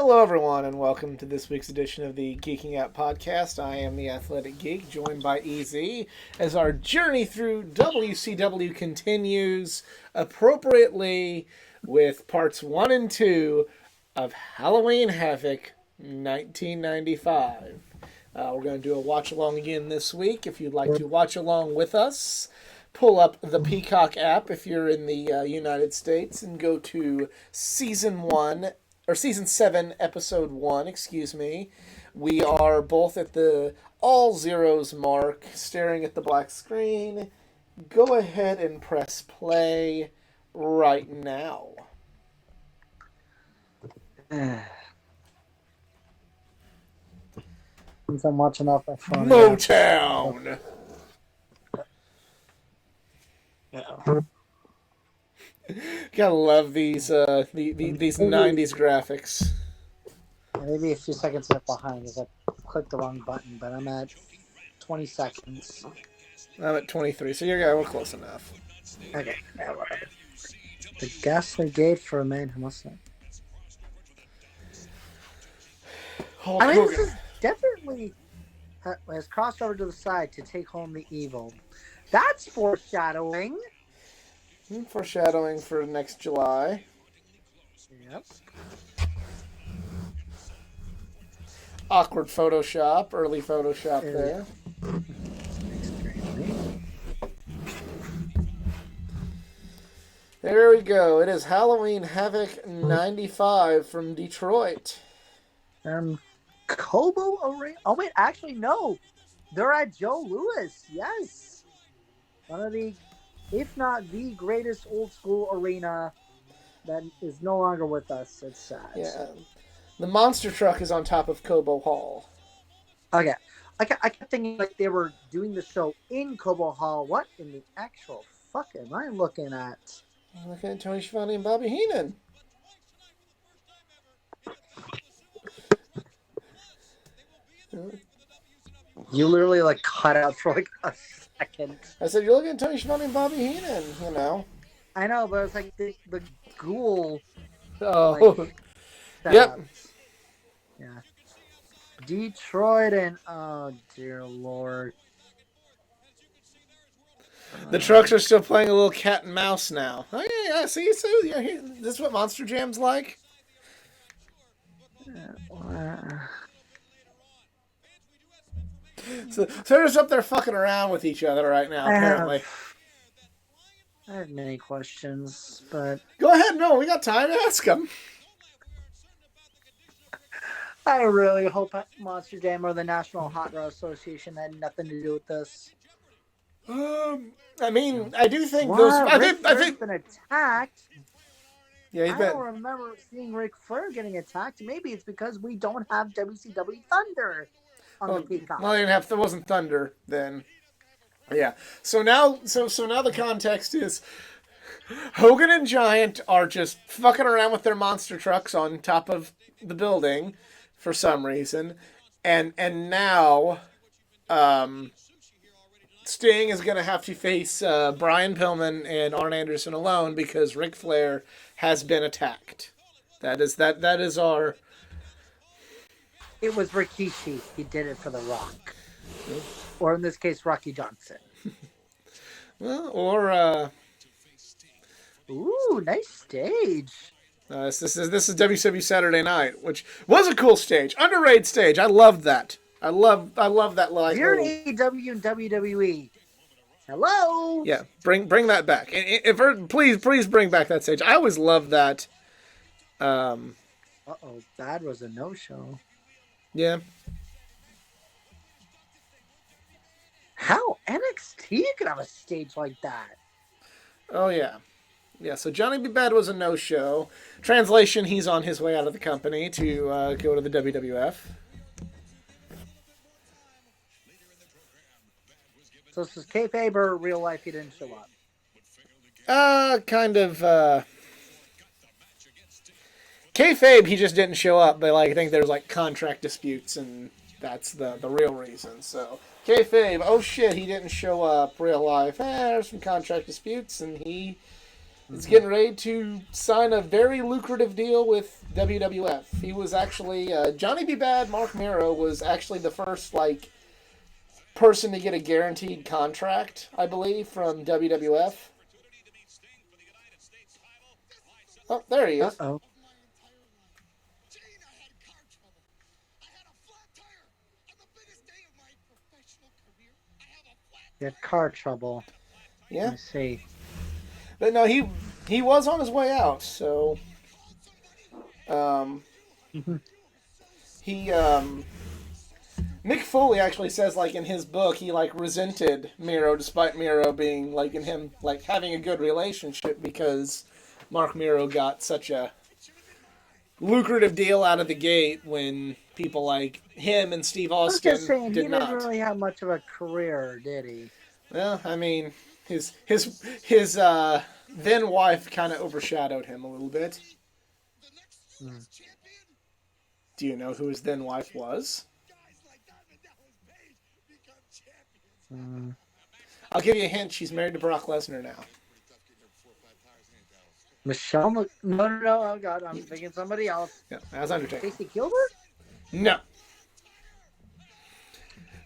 Hello, everyone, and welcome to this week's edition of the Geeking Out podcast. I am the Athletic Geek, joined by EZ, as our journey through WCW continues appropriately with parts 1 and 2 of Halloween Havoc 1995. We're going to do a watch-along again this week. If you'd like to watch along with us, pull up the Peacock app if you're in the United States and go to Season 7, Episode 1, excuse me. We are both at the all zeros mark, staring at the black screen. Go ahead and press play right now. Since I'm watching off my phone. Motown! Yeah. Gotta love these these 90s graphics. Maybe a few seconds behind because I clicked the wrong button, but I'm at 20 seconds. I'm at 23, so we're close enough. Okay, yeah, whatever. The ghastly gate for a man who must not. This is definitely has crossed over to the side to take home the evil. That's foreshadowing. Foreshadowing for next July. Yep. Awkward Photoshop, early Photoshop there. There we go. It is Halloween Havoc 95 from Detroit. Cobo Arena. Oh wait, actually no. They're at Joe Louis. Yes. One of the, if not the greatest old school arena that is no longer with us. It's sad. Yeah. The monster truck is on top of Cobo Hall. Okay. I kept thinking like they were doing the show in Cobo Hall. What in the actual fuck am I looking at? I'm looking at Tony Schiavone and Bobby Heenan. You literally like cut out for like a second. I said, you're looking at Tony Schiavone and Bobby Heenan, you know. I know, but it's like the ghoul. Oh. Like, yep. Yeah. Detroit and oh dear Lord. The trucks are still playing a little cat and mouse now. Oh yeah, see, so yeah, this is what Monster Jam's like. So they're just up there fucking around with each other right now, apparently. I have many questions, but go ahead. No, we got time to ask them. I really hope Monster Jam or the National Hot Rod Association had nothing to do with this. I mean, I do think those. I think been attacked. Yeah, I don't remember seeing Ric Flair getting attacked. Maybe it's because we don't have WCW Thunder on the Peacock. Well, there wasn't Thunder then. Yeah. So now the context is Hogan and Giant are just fucking around with their monster trucks on top of the building for some reason, and now, Sting is going to have to face Brian Pillman and Arn Anderson alone because Ric Flair has been attacked. That is our. It was Rikishi. He did it for The Rock, or in this case, Rocky Johnson. Well, or. Ooh, nice stage. This is WCW Saturday Night, which was a cool stage, underrated stage. I loved that. I love that live. You're in AEW and WWE. Hello. Yeah, bring that back. Please bring back that stage. I always loved that. Bad was a no-show. Yeah. How NXT could have a stage like that? Oh yeah. Yeah, so Johnny B. Bad was a no-show. Translation, he's on his way out of the company to go to the WWF. So this is kayfabe or real life he didn't show up? Kind of, kayfabe, he just didn't show up, but I think there's contract disputes, and that's the real reason. So, kayfabe, oh shit, he didn't show up. Real life, there's some contract disputes, and he is getting ready to sign a very lucrative deal with WWF. He was actually Johnny B. Bad. Mark Mero was actually the first person to get a guaranteed contract, I believe, from WWF. Oh, there he is. Uh-oh. He had car trouble. Yeah. Let me see. But no, he was on his way out, so he Mick Foley actually says in his book he resented Miro despite Miro being in him having a good relationship because Mark Miro got such a lucrative deal out of the gate when people like him and Steve I was Austin just saying, he did didn't not. really have much of a career, did he? Well, I mean, his then wife kind of overshadowed him a little bit. Mm. Do you know who his then wife was? Mm. I'll give you a hint. She's married to Brock Lesnar now. Michelle? No. Oh, God. I'm thinking somebody else. Yeah, that was Undertaker. Stacy Gilbert? No.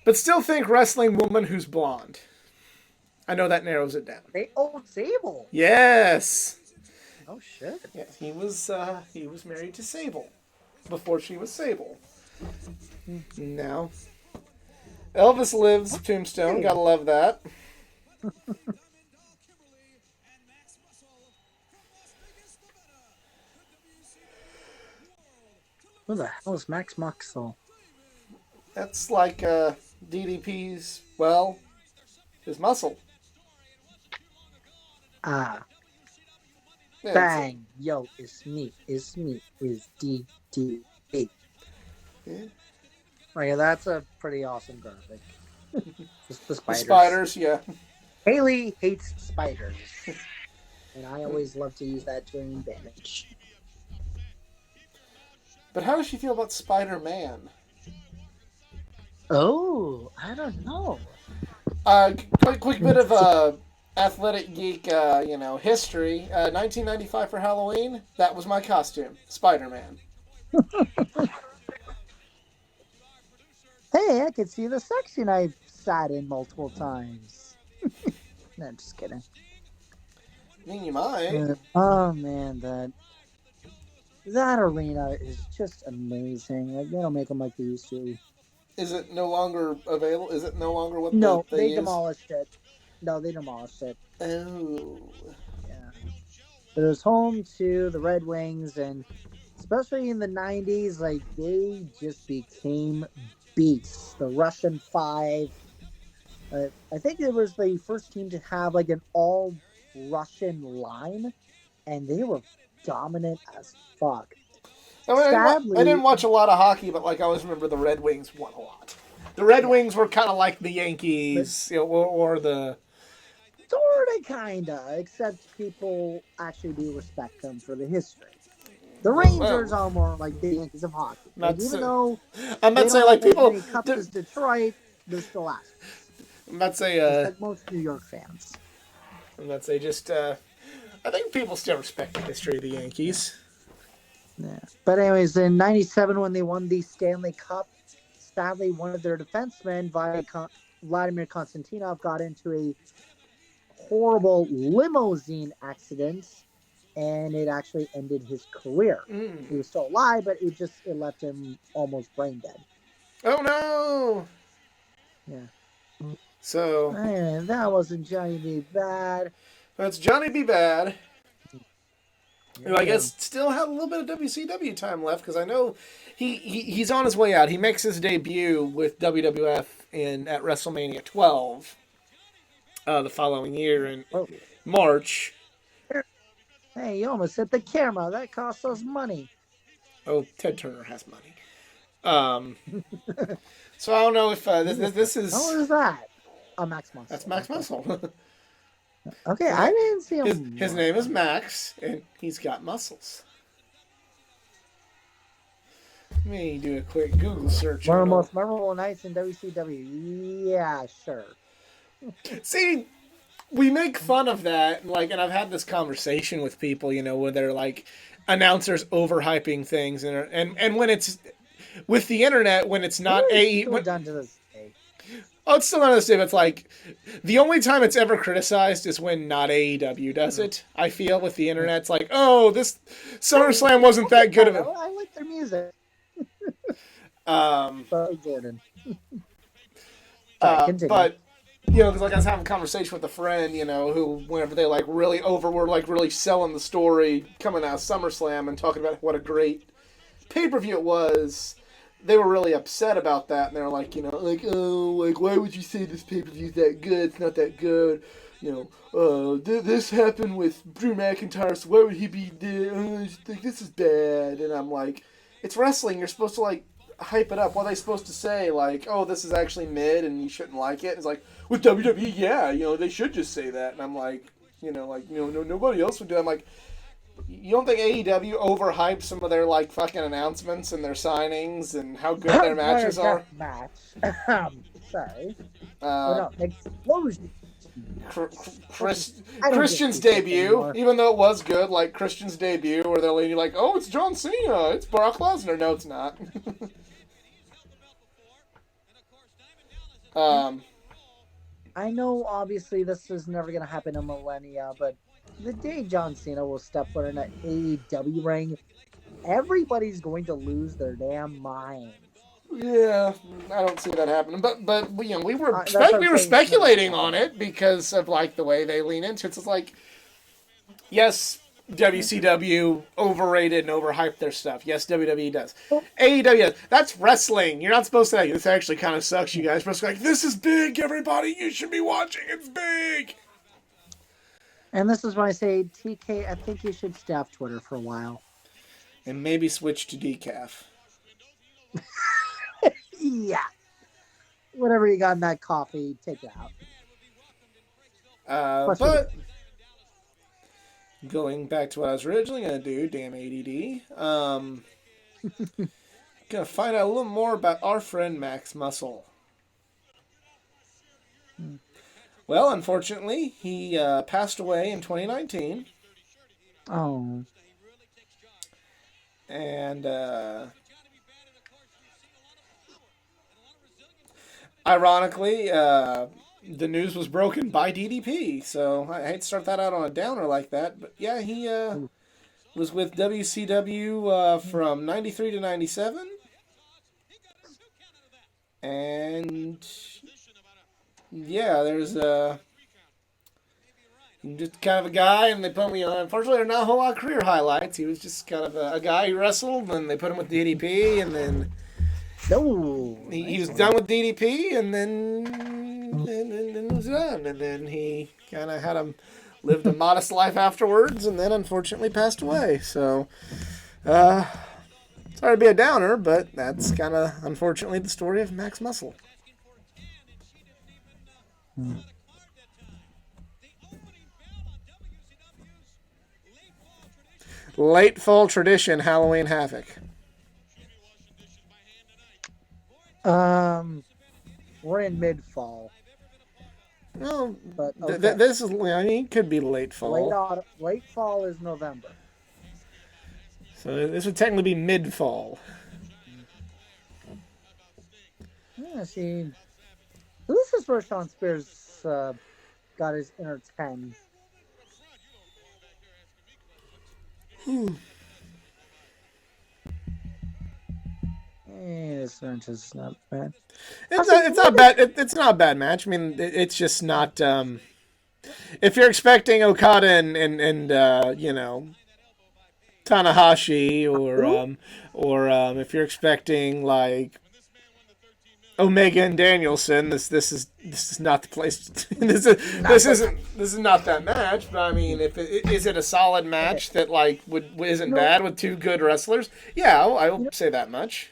But still think wrestling woman who's blonde. I know that narrows it down. Old Sable. Yes. Oh, shit. Yeah, he was married to Sable before she was Sable. Now, Elvis lives Tombstone. Hey. Gotta love that. Who the hell is Max Muscle? That's DDP's, his muscle. Ah. Yeah, Bang. Yo, it's me, is DDP. Yeah. Okay, that's a pretty awesome graphic. Just the The spiders. spiders, yeah. Haley hates spiders. And I always love to use that to an advantage. But how does she feel about Spider-Man? Oh, I don't know. Quick bit of athletic geek, history. 1995 for Halloween, that was my costume, Spider-Man. Hey, I can see the section I've sat in multiple times. No, I'm just kidding. I mean, you might. Oh man, that arena is just amazing. They don't make them like they used to. Is it no longer available? Is it no longer what No, they they use? demolished it. No, they demolished it. Oh. Yeah. But it was home to the Red Wings, and especially in the 90s, they just became beasts. The Russian Five. I think it was the first team to have an all Russian line, and they were dominant as fuck. I mean, Sadly, I didn't watch a lot of hockey, but I always remember the Red Wings won a lot. The Red Wings were kind of like the Yankees, or the. Sorta, kinda, except people actually do respect them for the history. The Rangers are more like the Yankees of hockey. Even though I'm not they saying don't have people. as many cups as Detroit, they're still Astros. I'm not saying. Just like most New York fans. I'm not saying just. I think people still respect the history of the Yankees. Yeah. But anyways, in '97 when they won the Stanley Cup, sadly one of their defensemen, Vladimir Konstantinov, got into a horrible limousine accident, and it actually ended his career. He was still alive, but it left him almost brain dead. Oh no! Yeah. So Man, that wasn't Johnny B. Bad. That's Johnny B. Bad. Yeah. Who I guess still had a little bit of WCW time left because I know he's on his way out. He makes his debut with WWF at WrestleMania 12 the following year in March. Hey, you almost hit the camera. That costs us money. Oh, Ted Turner has money. So I don't know if this is. What is that? Oh, Max Muscle. That's Max Muscle. Okay, I didn't see him. His name is Max, and he's got muscles. Let me do a quick Google search. One of the most memorable nights in WCW. Yeah, sure. See, we make fun of that, like, and I've had this conversation with people, where they're like announcers overhyping things, and when it's with the internet, when it's not Still done to this day. oh, it's still not the same. It's like the only time it's ever criticized is when not AEW does it. I feel with the internet, it's like, oh, this SummerSlam wasn't that good of it. I like their music. Sorry, Jordan. But because like I was having a conversation with a friend, who whenever they like really were like really selling the story coming out of SummerSlam and talking about what a great pay-per-view it was, they were really upset about that, and they were like, why would you say this pay-per-view's that good? It's not that good. This happened with Drew McIntyre, so why would he be there? This is bad. And I'm like, it's wrestling. You're supposed to like hype it up. What are they supposed to say? Like, oh, this is actually mid, and you shouldn't like it. And it's like with WWE, yeah, they should just say that. And I'm like, nobody else would do it. I'm like, you don't think AEW overhypes some of their like fucking announcements and their signings and how good their matches are? Sorry. Explosion. Christian's debut, even though it was good, like Christian's debut, where they're like, oh, it's John Cena, it's Brock Lesnar. No, it's not. I know, obviously, this is never going to happen in millennia, but the day John Cena will step foot in an AEW ring, everybody's going to lose their damn mind. Yeah, I don't see that happening. But we were speculating on it because of like the way they lean into it. So it's like, yes, WCW overrated and overhyped their stuff. Yes, WWE does. AEW does. That's wrestling. You're not supposed to. This actually kind of sucks, you guys. You're supposed to be like, this is big, everybody. You should be watching. It's big. And this is why I say, TK, I think you should stay off Twitter for a while. And maybe switch to decaf. Yeah. Whatever you got in that coffee, take it out. But going back to what I was originally going to do, damn ADD, going to find out a little more about our friend Max Muscle. Well, unfortunately, he passed away in 2019. Oh. And ironically, the news was broken by DDP, so I hate to start that out on a downer like that. But yeah, he was with WCW from 93 to 97. And yeah, there's just kind of a guy, and they put me on. Unfortunately, there's not a whole lot of career highlights. He was just kind of a guy who wrestled, and they put him with DDP, and then he was done with DDP, and then was done. And then he kind of lived a modest life afterwards, and then unfortunately passed away. So, sorry to be a downer, but that's kind of unfortunately the story of Max Muscle. Late fall tradition, Halloween Havoc. We're in mid-fall. Well, but okay. This is, it could be late fall. Late fall is November. So this would technically be mid-fall. Yeah, see. This is where Sean Spears got his inner 10. This match is not bad. It's not bad. It's not a bad match. I mean, it's just not. If you're expecting Okada and Tanahashi, or if you're expecting like Omega and Danielson, this is not the place. This is not that match. But I mean, is it a solid match that like isn't bad with two good wrestlers? Yeah, I will say that much.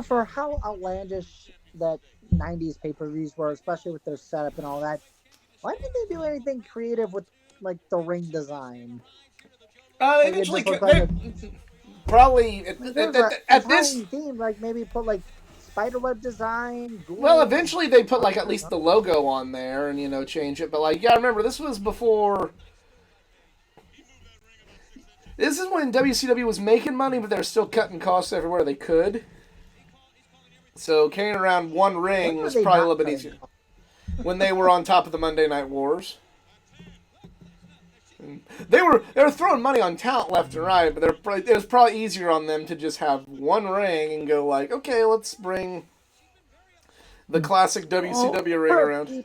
For how outlandish that 90s pay-per-views were, especially with their setup and all that, why didn't they do anything creative with like the ring design? They eventually probably at this theme, like maybe put like spiderweb design. Well, eventually they put like at least the logo on there and change it. But like, yeah, remember this was before. This is when WCW was making money, but they were still cutting costs everywhere they could. So carrying around one ring was probably a little bit easier. When they were on top of the Monday Night Wars. They were throwing money on talent left and right, but it was probably easier on them to just have one ring and go like, okay, let's bring the classic WCW ring around.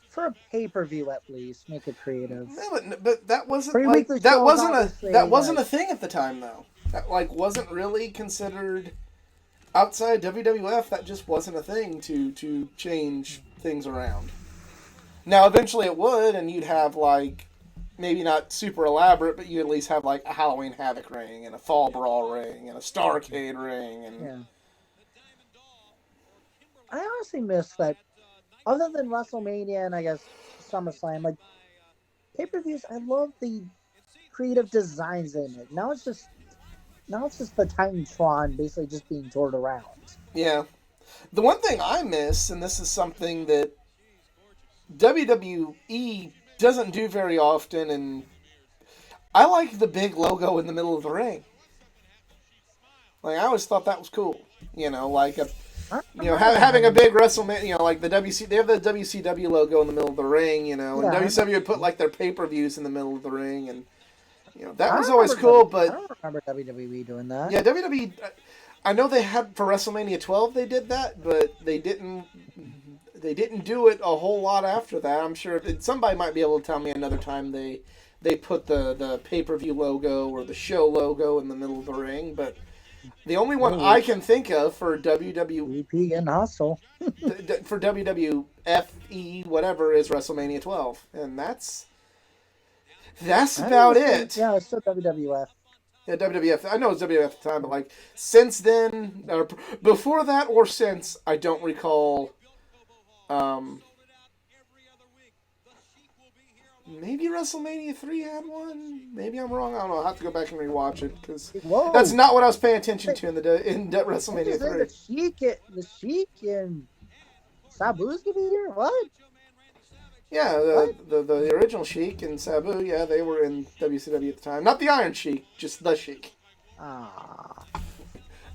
For a pay-per-view at least, make it creative. Yeah, but that wasn't like, that wasn't a thing at the time though. That like wasn't really considered outside WWF. That just wasn't a thing to change things around. Now eventually it would, and you'd have like maybe not super elaborate, but you at least have like a Halloween Havoc ring and a Fall Brawl ring and a Starrcade ring and. Yeah. I honestly miss that. Other than WrestleMania and I guess SummerSlam, like pay-per-views, I love the creative designs they make. Now it's just the Titantron basically just being toured around. Yeah. The one thing I miss, and this is something that WWE doesn't do very often, and I like the big logo in the middle of the ring. Like I always thought that was cool. Like a having a big WrestleMania, like the they have the WCW logo in the middle of the ring, and WCW would put like their pay-per-views in the middle of the ring, and that was always cool. But I don't remember WWE doing that. Yeah, WWE. I know they had for WrestleMania 12 they did that, but they didn't do it a whole lot after that. I'm sure somebody might be able to tell me another time they put the pay-per-view logo or the show logo in the middle of the ring, but. The only one I can think of for WWF and Hustle for WWFE whatever is WrestleMania 12, and that's about it. Yeah, it's still WWF. Yeah, WWF. I know it's WWF at the time, but like since then, or before that, or since, I don't recall. Maybe WrestleMania 3 had one. Maybe I'm wrong. I don't know. I'll have to go back and rewatch it because that's not what I was paying attention to in WrestleMania 3. The Sheik and Sabu's gonna be here? What? Yeah, the original Sheik and Sabu. Yeah, they were in WCW at the time. Not the Iron Sheik, just the Sheik.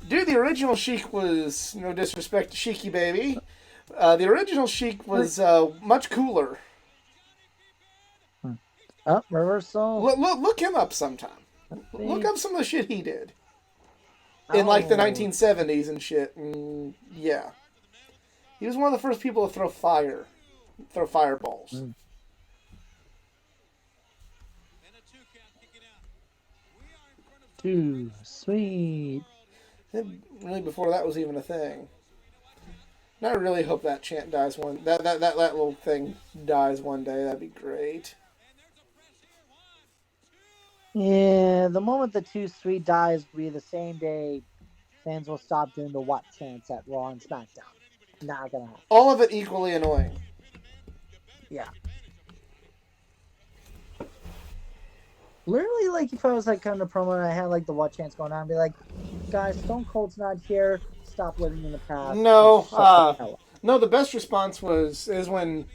Dude, the original Sheik was, no disrespect to Sheiky Baby. The original Sheik was much cooler. Reversal. Look him up sometime. Look up some of the shit he did. In like the 1970s and shit. And yeah. He was one of the first people to throw fireballs. Too sweet. Really before that was even a thing. And I really hope that chant dies that little thing dies one day. That'd be great. Yeah, the moment the Too Sweet dies will be the same day fans will stop doing the what chants at Raw and SmackDown. Not gonna happen. All of it equally annoying. Yeah. Literally, like, if I was, like, kind of promo and I had, like, the what chants going on, I'd be like, guys, Stone Cold's not here. Stop living in the past. No, no, the best response is when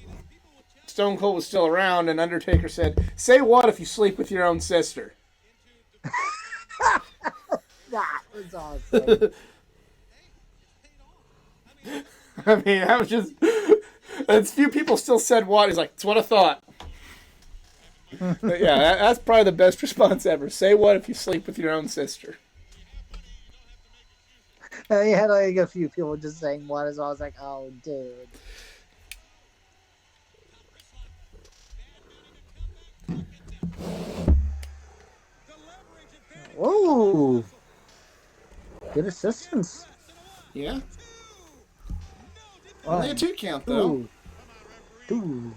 Stone Cold was still around and Undertaker said, say what if you sleep with your own sister? That was awesome. I mean, I was just... As few people still said what. He's like, it's what I thought. But yeah, that's probably the best response ever. Say what if you sleep with your own sister? You had like a few people just saying what, so I was like, oh, dude. Whoa. Good assistance. Yeah. Only a 2 count, though. Ooh.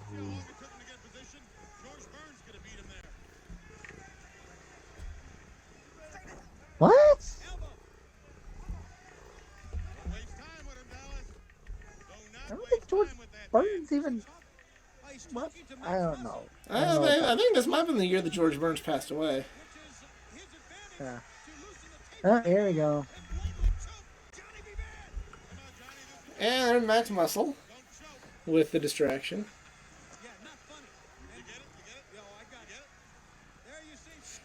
What? I don't think George Burns even... What? I don't know. I think this might have been the year that George Burns passed away. Yeah. Oh, here we go. And Max Muscle with the distraction.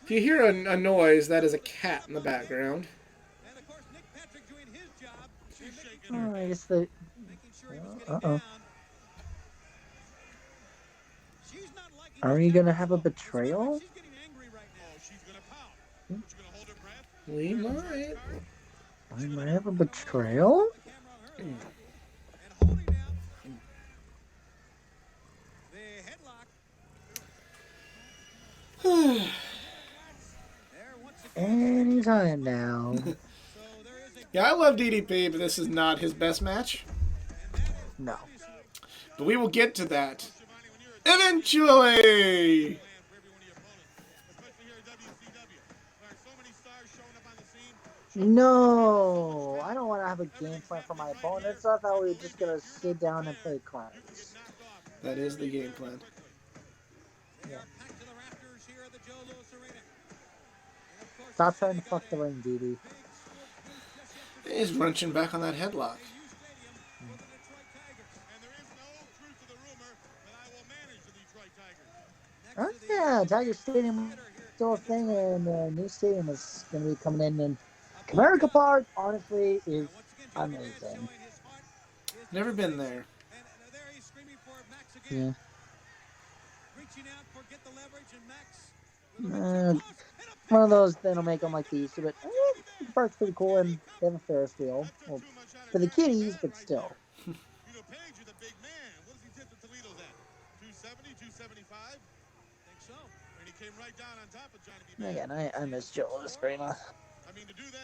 If you hear a noise, that is a cat in the background. Oh, I guess the. Uh-oh. Are we gonna have a betrayal? We might. We might have a betrayal? Anytime now. Yeah, I love DDP, but this is not his best match. No. But we will get to that eventually. No, I don't want to have a game plan for my opponents. I thought we were just gonna sit down and play cards. That is the game plan. Yeah. Stop trying to fuck the ring, DD. He's wrenching back on that headlock. Oh yeah, Tiger Stadium is still a thing, and the new stadium is going to be coming in. And Comerica Park, honestly, is amazing. Never been there. Yeah. One of those that'll make them like the Easter, but the park's pretty cool, and they have a Ferris wheel. Well, for the kiddies, but still. Again, I miss Joe Louis Arena.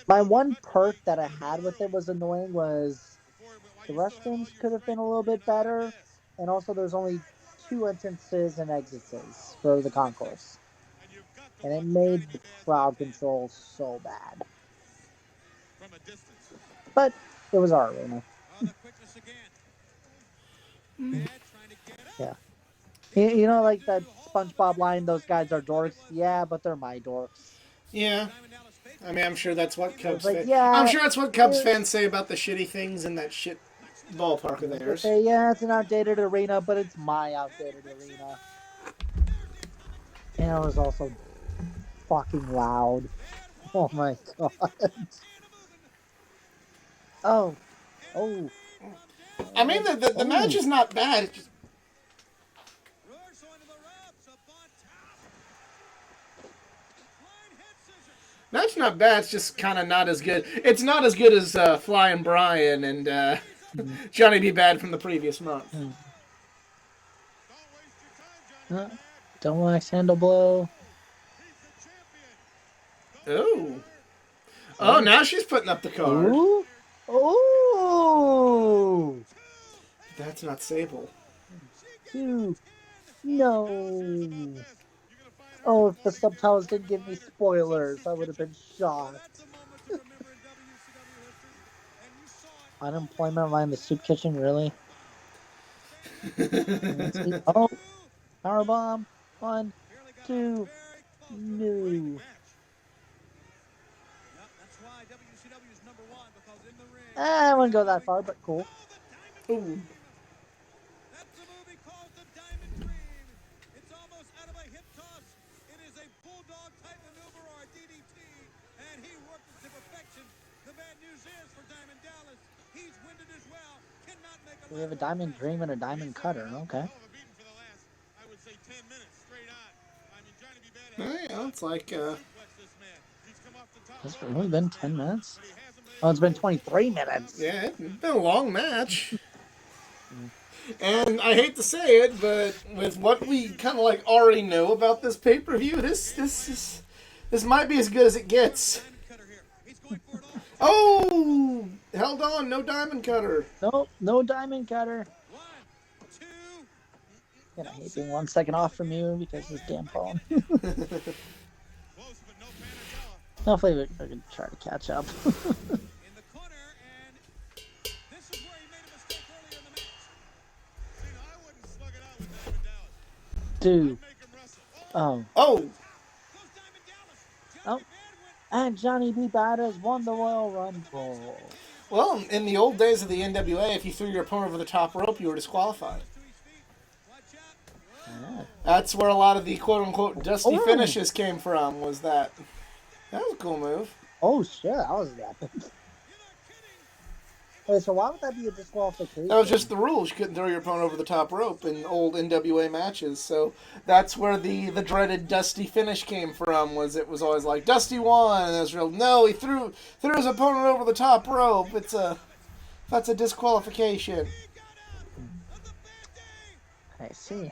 My one perk that I had with it was annoying was the restrooms could have been a little bit better, and also there's only 2 entrances and exits for the concourse, and it made the crowd control so bad. But it was our arena. Yeah. You know, like that SpongeBob line, those guys are dorks. Yeah, but they're my dorks. Yeah. I mean, I'm sure that's what Cubs like, fans. yeah, I'm sure that's what Cubs fans say about the shitty things in that shit ballpark of They theirs. say, yeah, it's an outdated arena, but it's my outdated arena. And it was also fucking loud. Oh my god. Oh. Oh. I mean, the match is not bad. It's just... That's not bad. It's just kind of not as good. It's not as good as Flying Brian and Johnny B. Bad from the previous month. Double axe handle blow. Oh. Oh, now she's putting up the card. Ooh. Oh. That's not Sable. 2. No. Oh, if the subtitles didn't give me spoilers, I would have been shocked. Unemployment line, the soup kitchen, really? Oh, powerbomb. 1, 2, no. I wouldn't go that far, but cool. Ooh. We have a diamond dream and a diamond cutter. Okay. Yeah, it's like... It's only been 10 minutes? Oh, it's been 23 minutes. Yeah, it's been a long match. And I hate to say it, but with what we kind of like already know about this pay-per-view, this might be as good as it gets. Oh! Held on, no diamond cutter. Nope, no diamond cutter. And I hate being 1 second off from you because this damn phone. Hopefully we can try to catch up. Dude. Oh. Oh! Oh. And Johnny B. Badass won the Royal Rumble. Well, in the old days of the NWA, if you threw your opponent over the top rope, you were disqualified. Yeah. That's where a lot of the quote-unquote dusty Oh. finishes came from, was that. That was a cool move. Oh shit, that was epic. Wait, so why would that be a disqualification? That was just the rules. You couldn't throw your opponent over the top rope in old NWA matches. So that's where the dreaded Dusty finish came from. It was always like Dusty won, and it was real. No, he threw his opponent over the top rope. That's a disqualification. I see.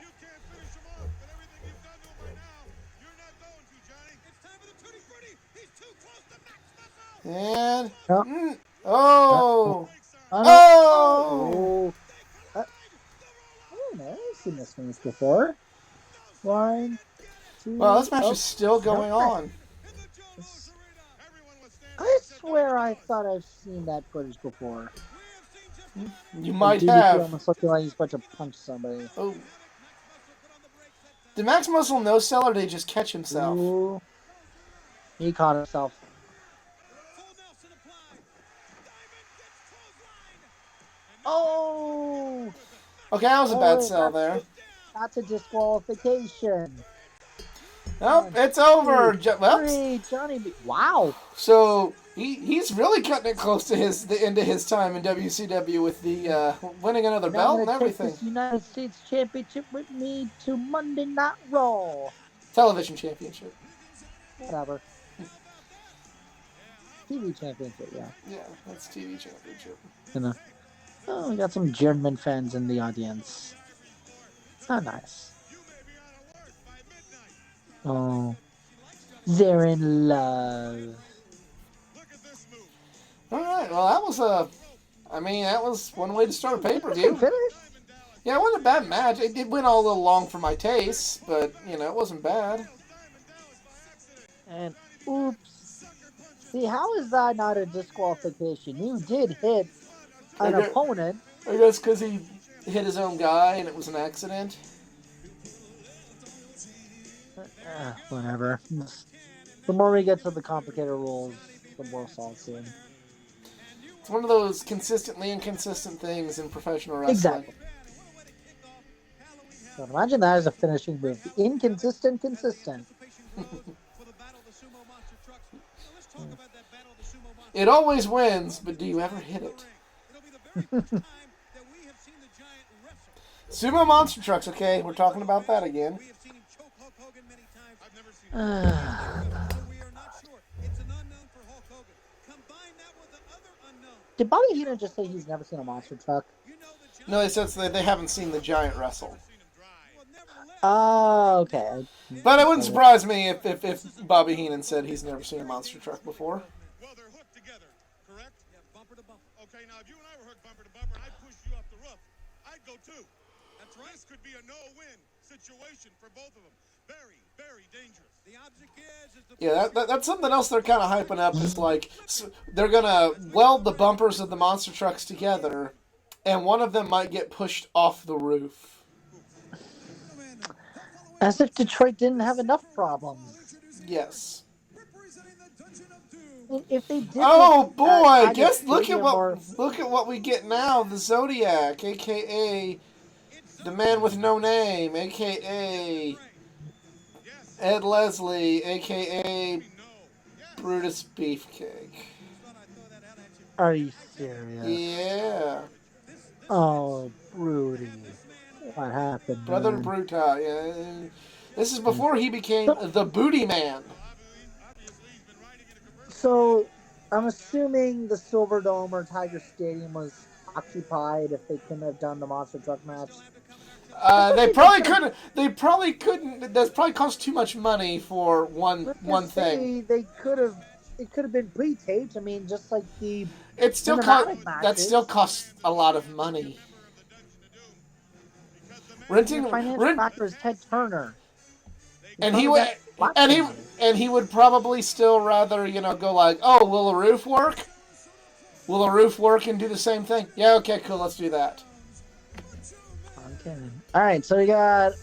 And Oh. oh. Oh! I don't know. I've seen this finish before. 1, 2. Well, this match is still going on. I swear I thought I've seen that footage before. You might DDP have. almost looking like he's about to punch somebody. Oh. Did Max Muscle no sell, or did he just catch himself? Ooh. He caught himself. Oh! Okay, that was a bad sell there. That's a disqualification. Nope, it's over. Well, 3, Johnny B. Wow. so he's really cutting it close to the end of his time in WCW with the winning another belt and everything. Take this United States Championship with me to Monday Night Raw. Television championship. Whatever. TV championship, yeah. Yeah, that's TV championship. You know. Oh, we got some German fans in the audience. Oh, nice. Oh. They're in love. All right, well, that was one way to start a pay-per-view. Finish? Yeah, it wasn't a bad match. It did went all a little long for my taste, but, it wasn't bad. And, oops. See, how is that not a disqualification? You did hit an opponent. I guess because he hit his own guy and it was an accident. Whatever. The more we get to the complicated rules, the worse I'll see. It's one of those consistently inconsistent things in professional wrestling. Exactly. So imagine that as a finishing move. Inconsistent, consistent. It always wins, but do you ever hit it? Sumo monster trucks, okay? We're talking about that again. Did Bobby Heenan just say he's never seen a monster truck? No, he says they haven't seen the giant wrestle. Oh, okay. But it wouldn't surprise me if Bobby Heenan said he's never seen a monster truck before. Well, they're hooked together, correct? Yeah, bumper to bumper. Okay, now if you and I were hooked bumper to bumper and I pushed you off the roof, I'd go too. That's right. This could be a no-win situation for both of them. Very, very dangerous. The object is the... Yeah, that's something else they're kind of hyping up. Is like they're gonna weld the bumpers of the monster trucks together, and one of them might get pushed off the roof. As if Detroit didn't have enough problems. Yes. If they did, oh boy! Look at what we get now. The Zodiac, aka the man with no name, aka Ed Leslie, a.k.a. Brutus Beefcake. Are you serious? Yeah. Oh, Broody. What happened? Brother Bruta. Yeah. This is before he became the Booty Man. So, I'm assuming the Silverdome or Tiger Stadium was occupied if they couldn't have done the monster truck match. They probably couldn't. They probably couldn't. That's probably cost too much money for one thing. They could have. It could have been pre-taped. I mean, just like the. It still that still costs a lot of money. Renting financial factor is Ted Turner, and he would probably still rather go like, oh, will a roof work? Will a roof work and do the same thing? Yeah, okay, cool, let's do that. Okay. All right, so we got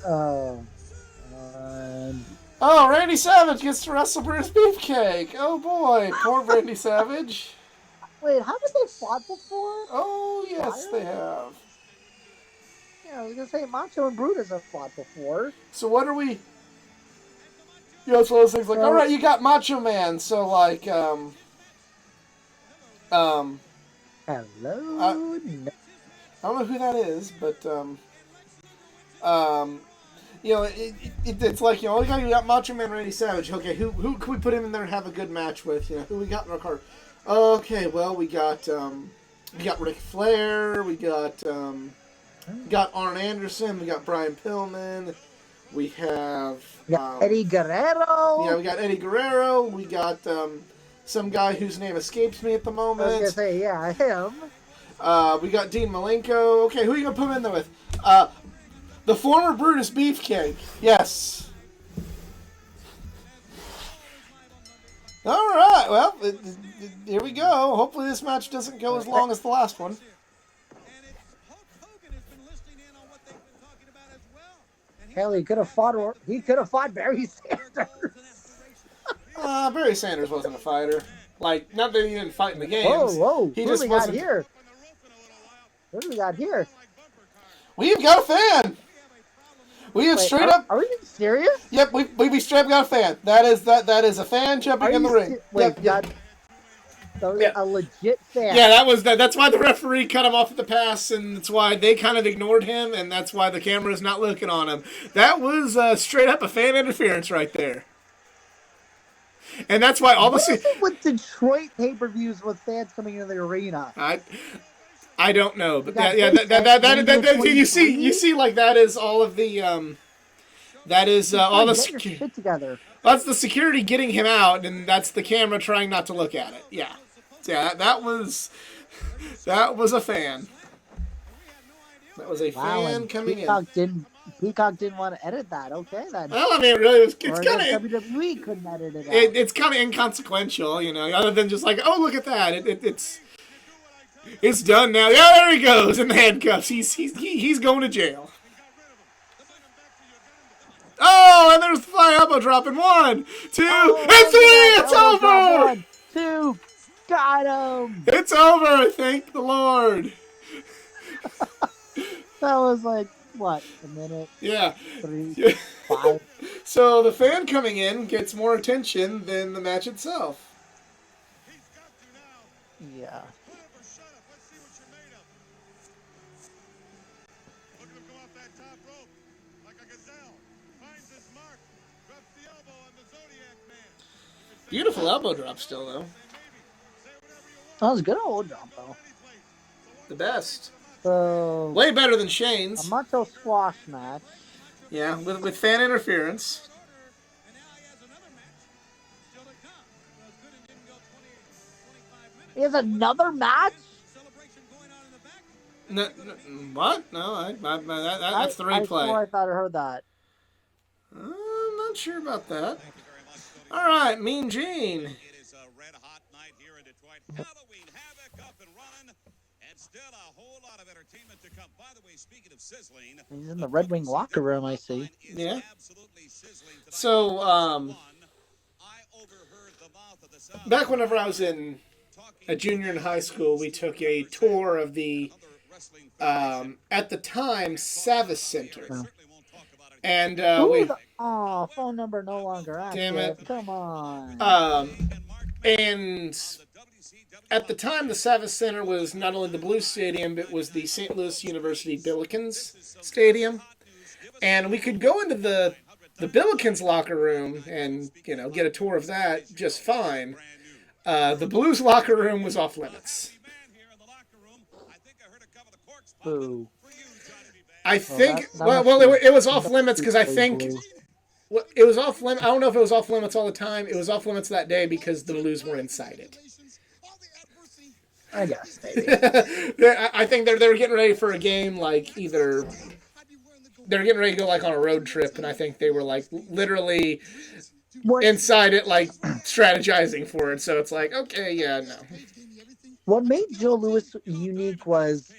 Oh, Randy Savage gets to wrestle Bruce Beefcake. Oh boy, poor Randy Savage. Wait, haven't they fought before? Oh yes, Prior? they have. Yeah, I was gonna say Macho and Brutus have fought before. So what are we? You know, it's one of those things like, all So right, you got Macho Man, so like, I hello. No. don't know who that is, but um, you know, it's like, you know, you got Macho Man, Randy Savage. Okay, who can we put him in there and have a good match with? You know, who we got in our card? Okay, well, we got Ric Flair, we got Arn Anderson, we got Brian Pillman, we have Eddie Guerrero. yeah, we got Eddie Guerrero, we got some guy whose name escapes me at the I was gonna moment. say, yeah, him. We got Dean Malenko. Okay, who are you gonna put him in there with? The former Brutus Beefcake. Yes. All right. Well, here we go. Hopefully, this match doesn't go as long as the last one. Hell, he could have fought. He could have fought Barry Sanders. Barry Sanders wasn't a fighter. Like, not that he didn't fight in the games. Whoa! He Who just do we got wasn't. here? What do we got here? We've got a fan. We have straight up. Are we being serious? Yep, we straight up got a fan. That is a fan jumping in the ring. Wait, Yep. a legit fan. Yeah, that's why the referee cut him off at the pass, and that's why they kind of ignored him, and that's why the camera's not looking on him. That was straight up a fan interference right there. And that's why all What the is it with Detroit pay-per-views with fans coming into the arena? I don't know, but got that you see like that is all of the that is all the Get your shit together. that's the security getting him out, and that's the camera trying not to look at it. Yeah, that was a fan. That was a fan coming in. Peacock didn't want to edit that. Okay, then. Well, I mean, really, it's Or kind of WWE couldn't edit it out. it's kind of inconsequential, you know, other than just like, oh, look at that, it's done now. Yeah, there he goes in the handcuffs. He's going to jail. Oh, and there's the fly elbow drop in 1, 2, and 3. It's over. 1, 2, got him. It's over. Thank the Lord. That was like what, a minute? Yeah. 3, 5. So the fan coming in gets more attention than the match itself. Yeah. Beautiful elbow drop still, though. That was a good old drop, though. The best. So, Way better than a Shane's. Macho squash match. Yeah, with fan interference. He has another match? No, what? No, that's the replay. I thought I heard that. I'm not sure about that. All right, Mean Gene. It is a red hot night here in Detroit. Halloween Havoc up and running, and still a whole lot of entertainment to come. By the way, speaking of sizzling, He's in the Red Wing locker room, I see. Yeah. So, back whenever I was in a junior in high school, we took a tour of the, at the time, Savas Center. Oh. And phone number no longer active. Damn it. Come on. And at the time, the Savas Center was not only the Blue Stadium, but it was the St. Louis University Billikens Stadium. And we could go into the Billikens locker room and, you know, get a tour of that just fine. The Blues locker room was off limits. Boo. I think, that it was off limits because I think, it was off limits. I don't know if it was off limits all the time. It was off limits that day because the Blues were inside it. I guess, maybe. I think they were getting ready for a game, like either they were getting ready to go like on a road trip, and I think they were like literally inside it, like strategizing for it. So it's like, okay, yeah, no. What made Joe Louis unique was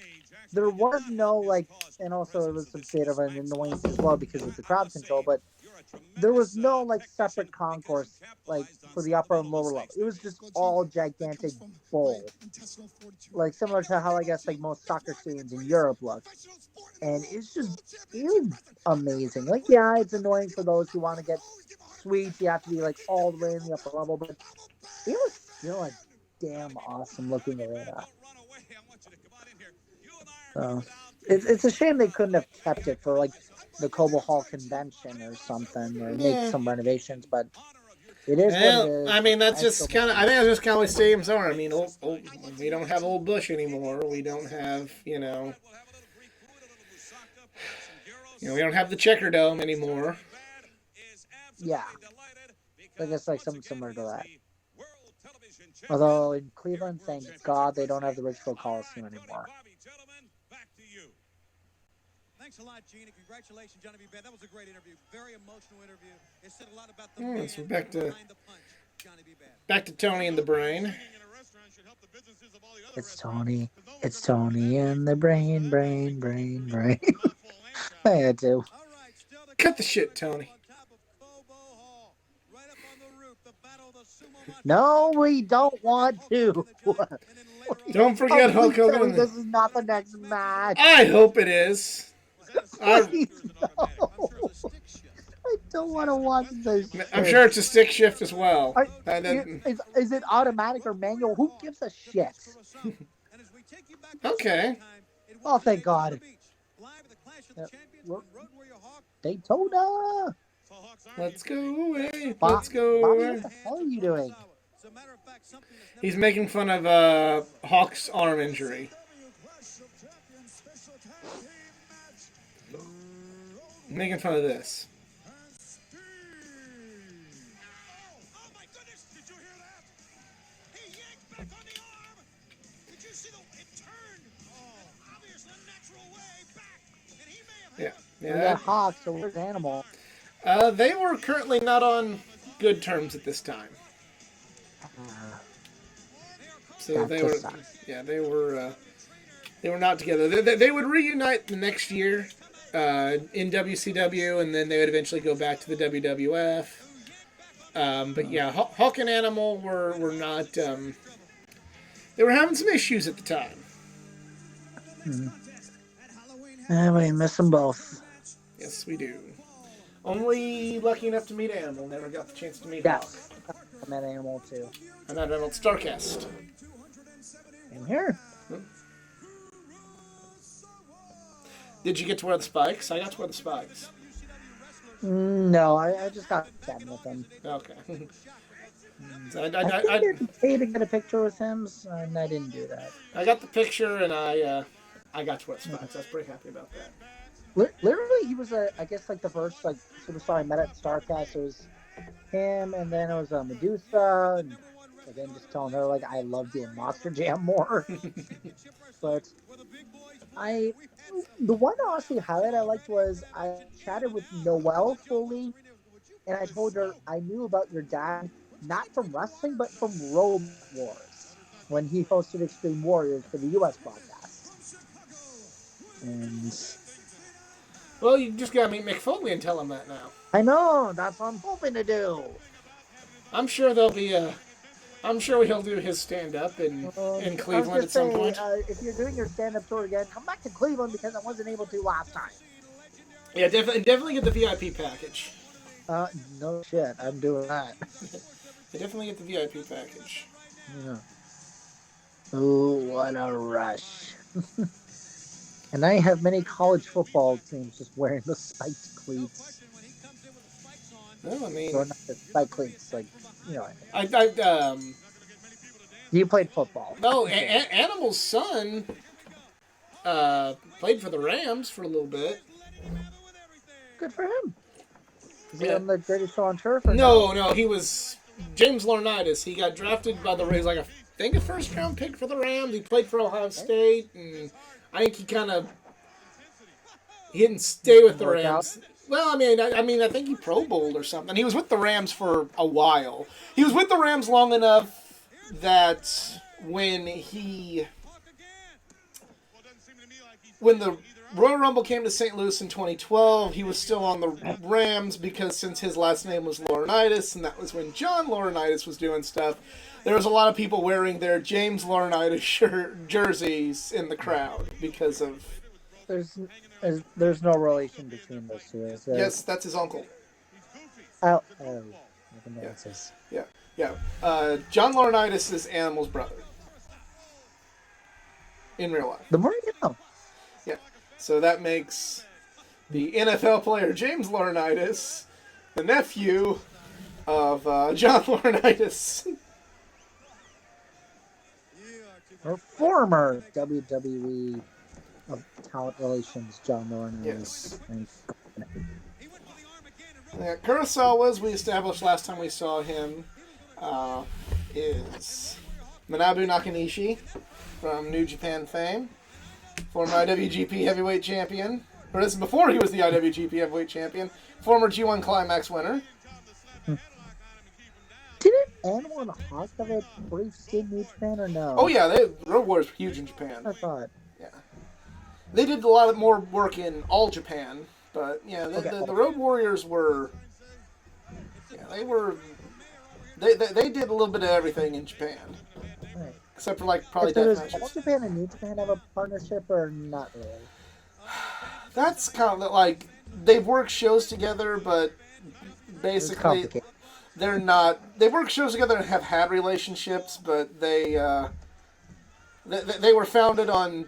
there was no, like, and also it was some state of an annoyance as well because of the crowd control, but there was no like separate concourse like for the upper and lower level. It was just all gigantic bowl, like similar to how I guess like most soccer stadiums in Europe look. And it was amazing. Like, yeah, it's annoying for those who want to get suites. You have to be like all the way in the upper level, but it was still a damn awesome looking arena. So it's a shame they couldn't have kept it for like the Cobo Hall convention or something, or make Yeah. some renovations. But it is what it Well, is. I mean, that's I just still kind of. I think that's just kind of what stadiums are. I mean, we don't have Old Bush anymore. We don't have, we don't have the Checker Dome anymore. yeah, I guess like something similar to that. Although in Cleveland, thank God they don't have the Richfield Coliseum anymore. Thanks a lot, Gene, and congratulations, Johnny B. Bad. That was a great interview. Very emotional interview. It said a lot about the man So back to behind the punch, Johnny B. Bad. back to Tony and the Brain. It's Tony. It's Tony in the brain, brain, brain, brain. I had to. All right, still to Cut the shit, Tony. on top of Cobo Hall, right up on the roof, the battle of the sumo monsters. No, we don't want to. Don't forget Oh, Hulk please tell Hogan. me this is not the next match. I hope it is. Please, no. I don't want to watch this. I'm sure it's a stick shift as well. Is it automatic or manual? Who gives a shit? Okay. Oh, thank God. Daytona. Let's go away. Bob, Let's go Bobby, away. what the hell are you doing? He's making fun of Hawk's arm injury. Making fun of this. Oh my goodness! Did you hear that? He yanked back on the arm. Did you see it turned? Oh, obviously natural way back, and he may have. Yeah. We got Hawk, so where's Animal? They were currently not on good terms at this time. So they were, they were not together. They would reunite the next year in WCW, and then they would eventually go back to the WWF. But yeah, Hawk and Animal were not. They were having some issues at the time. We miss them both. Yes, we do. Only lucky enough to meet Animal. Never got the chance to meet Hawk. Yes. I met Animal too. I met Animal at Starcast. In here. Did you get to wear the spikes? I got to wear the spikes. No, I just got chatting with him. Okay. I think you paid to get a picture with him, and I didn't do that. I got the picture, and I got to wear the spikes. I was pretty happy about that. Literally, he was I guess like the first like superstar I met at Starcast. It was him, and then it was Medusa, and again just telling her like I loved you in Monster Jam more. But the one honestly highlight I liked was I chatted with Noelle fully, and I told her I knew about your dad not from wrestling but from Road Wars when he hosted Extreme Warriors for the U.S. broadcast. And well, you just gotta meet Mick Foley and tell him that now. I know, that's what I'm hoping to do. I'm sure there'll be I'm sure he'll do his stand-up in Cleveland at some point. If you're doing your stand-up tour again, come back to Cleveland because I wasn't able to last time. Yeah, definitely get the VIP package. No shit, I'm doing that. Definitely get the VIP package. Yeah. Ooh, what a rush. And I have many college football teams just wearing the spiked cleats. Well, I mean, or not the spiked cleats, like, you know. You played football. No, Animal's son played for the Rams for a little bit. Good for him. Is he on the greatest show on turf? Or no, he was James Laurinaitis. He got drafted by the Rams, like I think a first-round pick for the Rams. He played for Ohio State, and I think he didn't stay with the Rams. Well, I mean, I think he Pro Bowled or something. He was with the Rams for a while. He was with the Rams long enough that when he when the Royal Rumble came to St. Louis in 2012, he was still on the Rams because since his last name was Laurinaitis, and that was when John Laurinaitis was doing stuff, there was a lot of people wearing their James Laurinaitis jerseys in the crowd because of... There's no relation between those two, is there? Yes, that's his uncle. Oh. Yeah. John Laurinaitis is Animal's brother. In real life. The more you know. Yeah. So that makes the NFL player James Laurinaitis the nephew of John Laurinaitis. Or former WWE of talent relations, John Laurinaitis. Yes. Yeah, Kurosawa's, we established last time we saw him, is Manabu Nakanishi from New Japan fame, former IWGP Heavyweight Champion. Or this is before he was the IWGP Heavyweight Champion, former G1 Climax winner. Didn't Animal and Hawk have a brief stint in New Japan or no? Oh yeah, Road Warriors were huge in Japan. I thought. Yeah. They did a lot more work in All Japan, but yeah, the Road Warriors were... Yeah, they did a little bit of everything in Japan. Right. Except for probably Does death All matches. Japan and New Japan have a partnership or not really? That's kind of they've worked shows together, but basically they're not. They work shows together and have had relationships, but they were founded on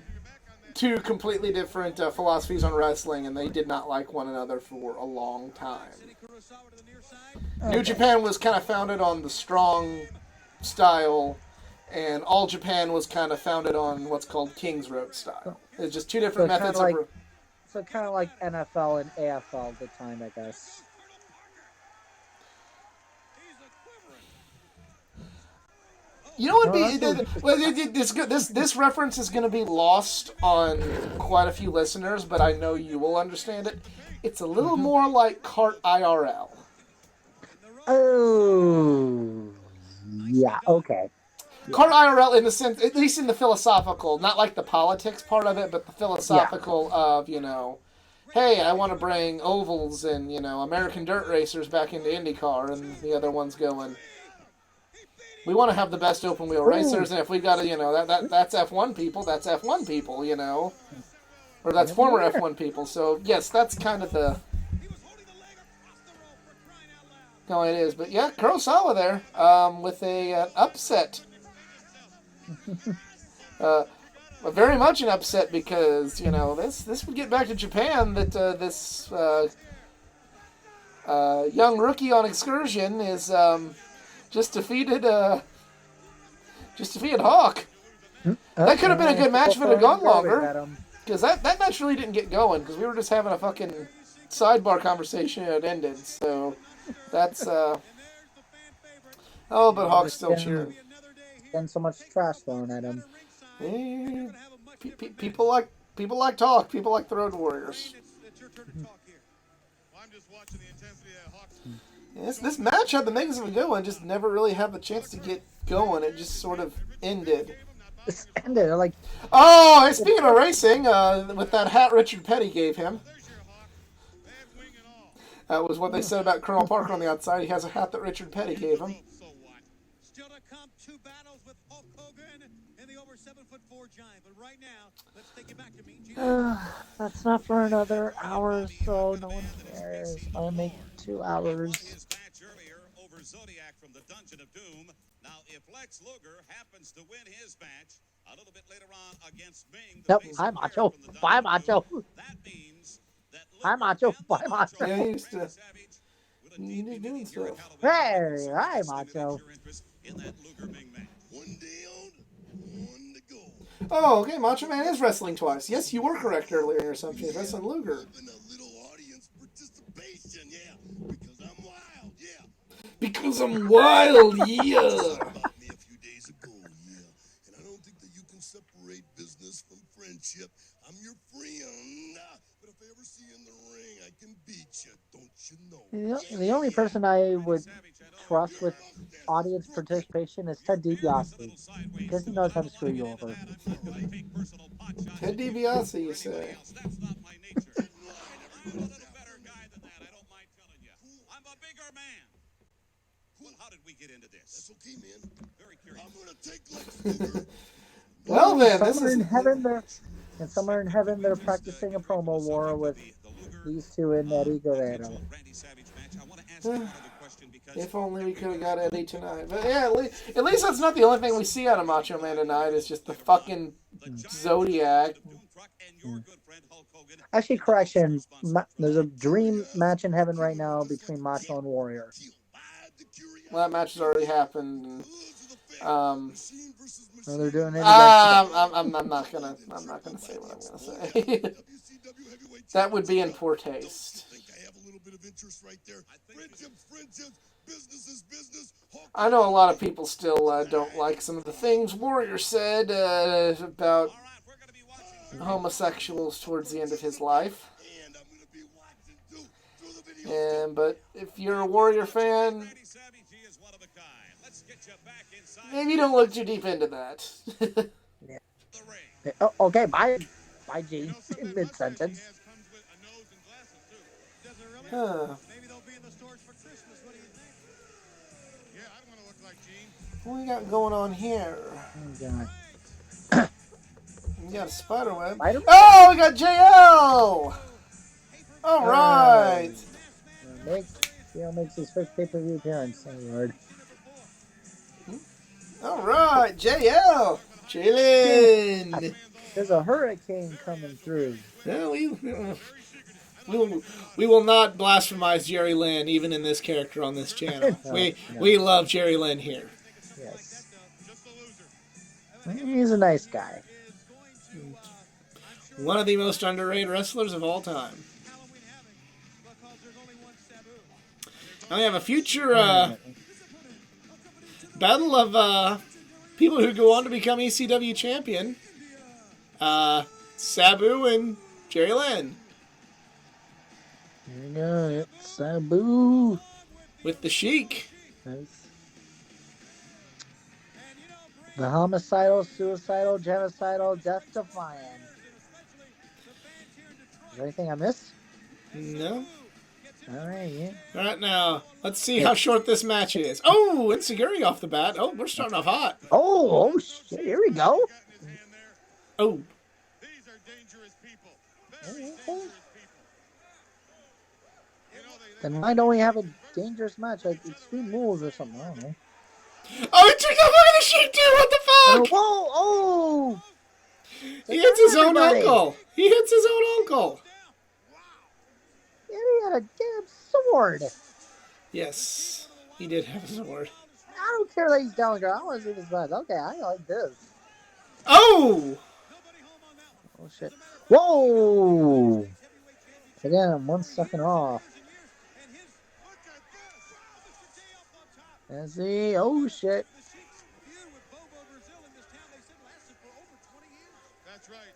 two completely different philosophies on wrestling, and they did not like one another for a long time. New Japan was kind of founded on the strong style, and All Japan was kind of founded on what's called King's Road style. It's just two different methods of... So kind of like NFL and AFL at the time, I guess. You know what? This reference is going to be lost on quite a few listeners, but I know you will understand it. It's a little more like Cart IRL. Oh, yeah, okay. Cart IRL, in the sense, at least in the philosophical, not like the politics part of it, but the philosophical of, hey, I want to bring ovals and, American dirt racers back into IndyCar, and the other one's going, we want to have the best open wheel racers, and if we got to, that's F1 people, or that's former F1 people. So yes, that's kind of the... No, it is, but yeah, Kurosawa there, with an upset. Very much an upset because, this would get back to Japan that this young rookie on excursion is just defeated Hawk. That could have been a good match if it had gone longer. Because that match really didn't get going because we were just having a fucking sidebar conversation and it ended. So that's... Oh, but Hawk's still cheering. Getting so much trash thrown at him. People like talk. People like the Road Warriors. This match had the makings of a good one, just never really had the chance to get going. It just sort of ended. It's ended. Oh, and speaking of racing, with that hat Richard Petty gave him. That was what they said about Colonel Parker on the outside. He has a hat that Richard Petty gave him. Still to come, 2 battles with Hulk Hogan and the over 7'4" giant. But right now, let's take it back to me. That's not for another hour, so no one cares. I'll make 2 hours. His match earlier over Zodiac from the Dungeon of Doom. Now, if Lex Luger happens to win his match a little bit later on against Ming, Nope, hi Macho. Bye Macho. that means that Hi Macho. Bye Macho. Yeah, he used to... He's doing stuff. Hey, hi Macho. in that Luger Ming match. One day on, one to go. Oh, okay, Macho Man is wrestling twice. Yes, you were correct earlier in your assumption. He's wrestling Luger. And a little audience participation, yeah. Because I'm wild, yeah. Because I'm wild, yeah. About me a few days ago, yeah. And I don't think that you can separate business from friendship. I'm your friend. But if I ever see you in the ring, I can beat you. Don't you know? The only person I would trust with audience participation is Ted DiBiase because he knows how to screw you over. Ted DiBiase, you say? That's not my nature. I never met a little better guy than that. I don't mind telling you. I'm a bigger man. Well, how did we get into this? That's okay, man. Very curious. I'm gonna take Lex Luger. Well then, this somewhere is in heaven somewhere in heaven they're practicing a promo war with these two and Eddie Guerrero. if only we could have got Eddie tonight. But yeah, at least that's not the only thing we see out of Macho Man tonight. Is just the fucking Zodiac. Actually, correction. There's a dream match in heaven right now between Macho and Warrior. Well, that match has already happened. So they're doing it. I'm not gonna say what I'm gonna say. That would be in poor taste. I have a little bit of interest right there. Friendships, business is business. I know a lot of people still don't like some of the things Warrior said about homosexuals towards the end of his life. But if you're a Warrior fan, maybe you don't look too deep into that. Yeah. Oh, okay, bye, Gene. In mid-sentence. Huh. Maybe they'll be in the stores for Christmas. What do you think? Yeah, I want to look like Gene. What we got going on here? Oh, God. We got a spiderweb. Spider-Man? Oh, we got JL! All right. Makes his first pay-per-view appearance. Oh, Lord. All right, JL. Jalen. There's a hurricane coming through. No, we will not blasphemize Jerry Lynn, even in this character on this channel. No. We love Jerry Lynn here. Yes. He's a nice guy. One of the most underrated wrestlers of all time. Now we have a future battle of people who go on to become ECW champion. Sabu and Jerry Lynn. There you go. It's Sabu. With the Sheik. Nice. The homicidal, suicidal, genocidal, death-defying. Is there anything I missed? No. All right, yeah. All right, now, let's see how short this match is. Oh, Insecurity off the bat. Oh, we're starting off hot. Oh, shit. Here we go. Oh. These are dangerous people. Very dangerous people. Then why don't we have a dangerous match like Extreme Rules or something? I don't know. Oh, he took off the Sheik, dude. What the fuck? Oh! He hits his own uncle. He hits his own uncle. Yeah, he had a damn sword. Yes, he did have a sword. I don't care that he's down the ground. I want to see this match. Okay, I like this. Oh! Oh, shit. Whoa! Again, 1 second off. And see, oh, shit. That's right.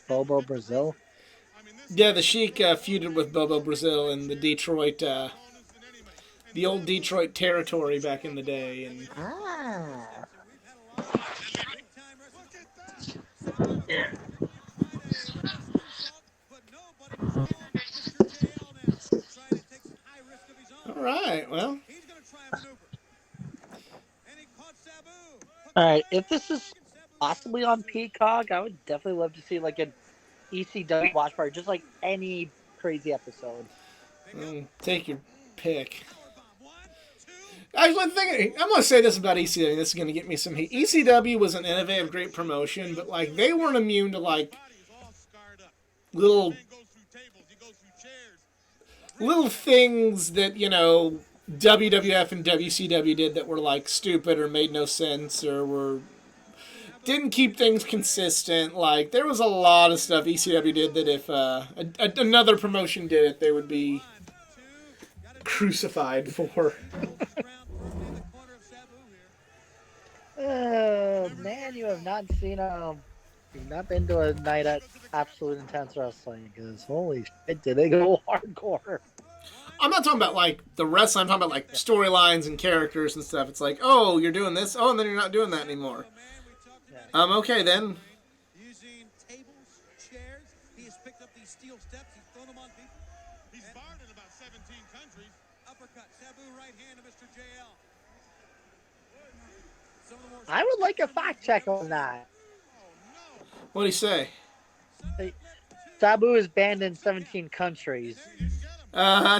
Bobo Brazil. Yeah, the Sheik feuded with Bobo Brazil in the Detroit, the old Detroit territory back in the day. And all right, well. All right, if this is possibly on Peacock, I would definitely love to see like an ECW watch party, just like any crazy episode. Take your pick. Actually, I'm going to say this about ECW. This is going to get me some heat. ECW was an innovative, great promotion, but like they weren't immune to like little things that, you know, WWF and WCW did that were like stupid or made no sense or didn't keep things consistent. Like there was a lot of stuff ECW did that if another promotion did it, they would be crucified for. Man, you have not seen you've not been to a night at Absolute Intense Wrestling because holy shit, did they go hardcore? I'm not talking about like the wrestling. I'm talking about like storylines and characters and stuff. It's like, oh, you're doing this. Oh, and then you're not doing that anymore. Okay then. Using tables, chairs. He has picked up these steel steps. He's thrown them on people. He's barred in about 17 countries. Uppercut. Sabu right hand to Mr. JL. Some of the more I would like a fact check on that. What'd he say? Sabu is banned in 17 countries.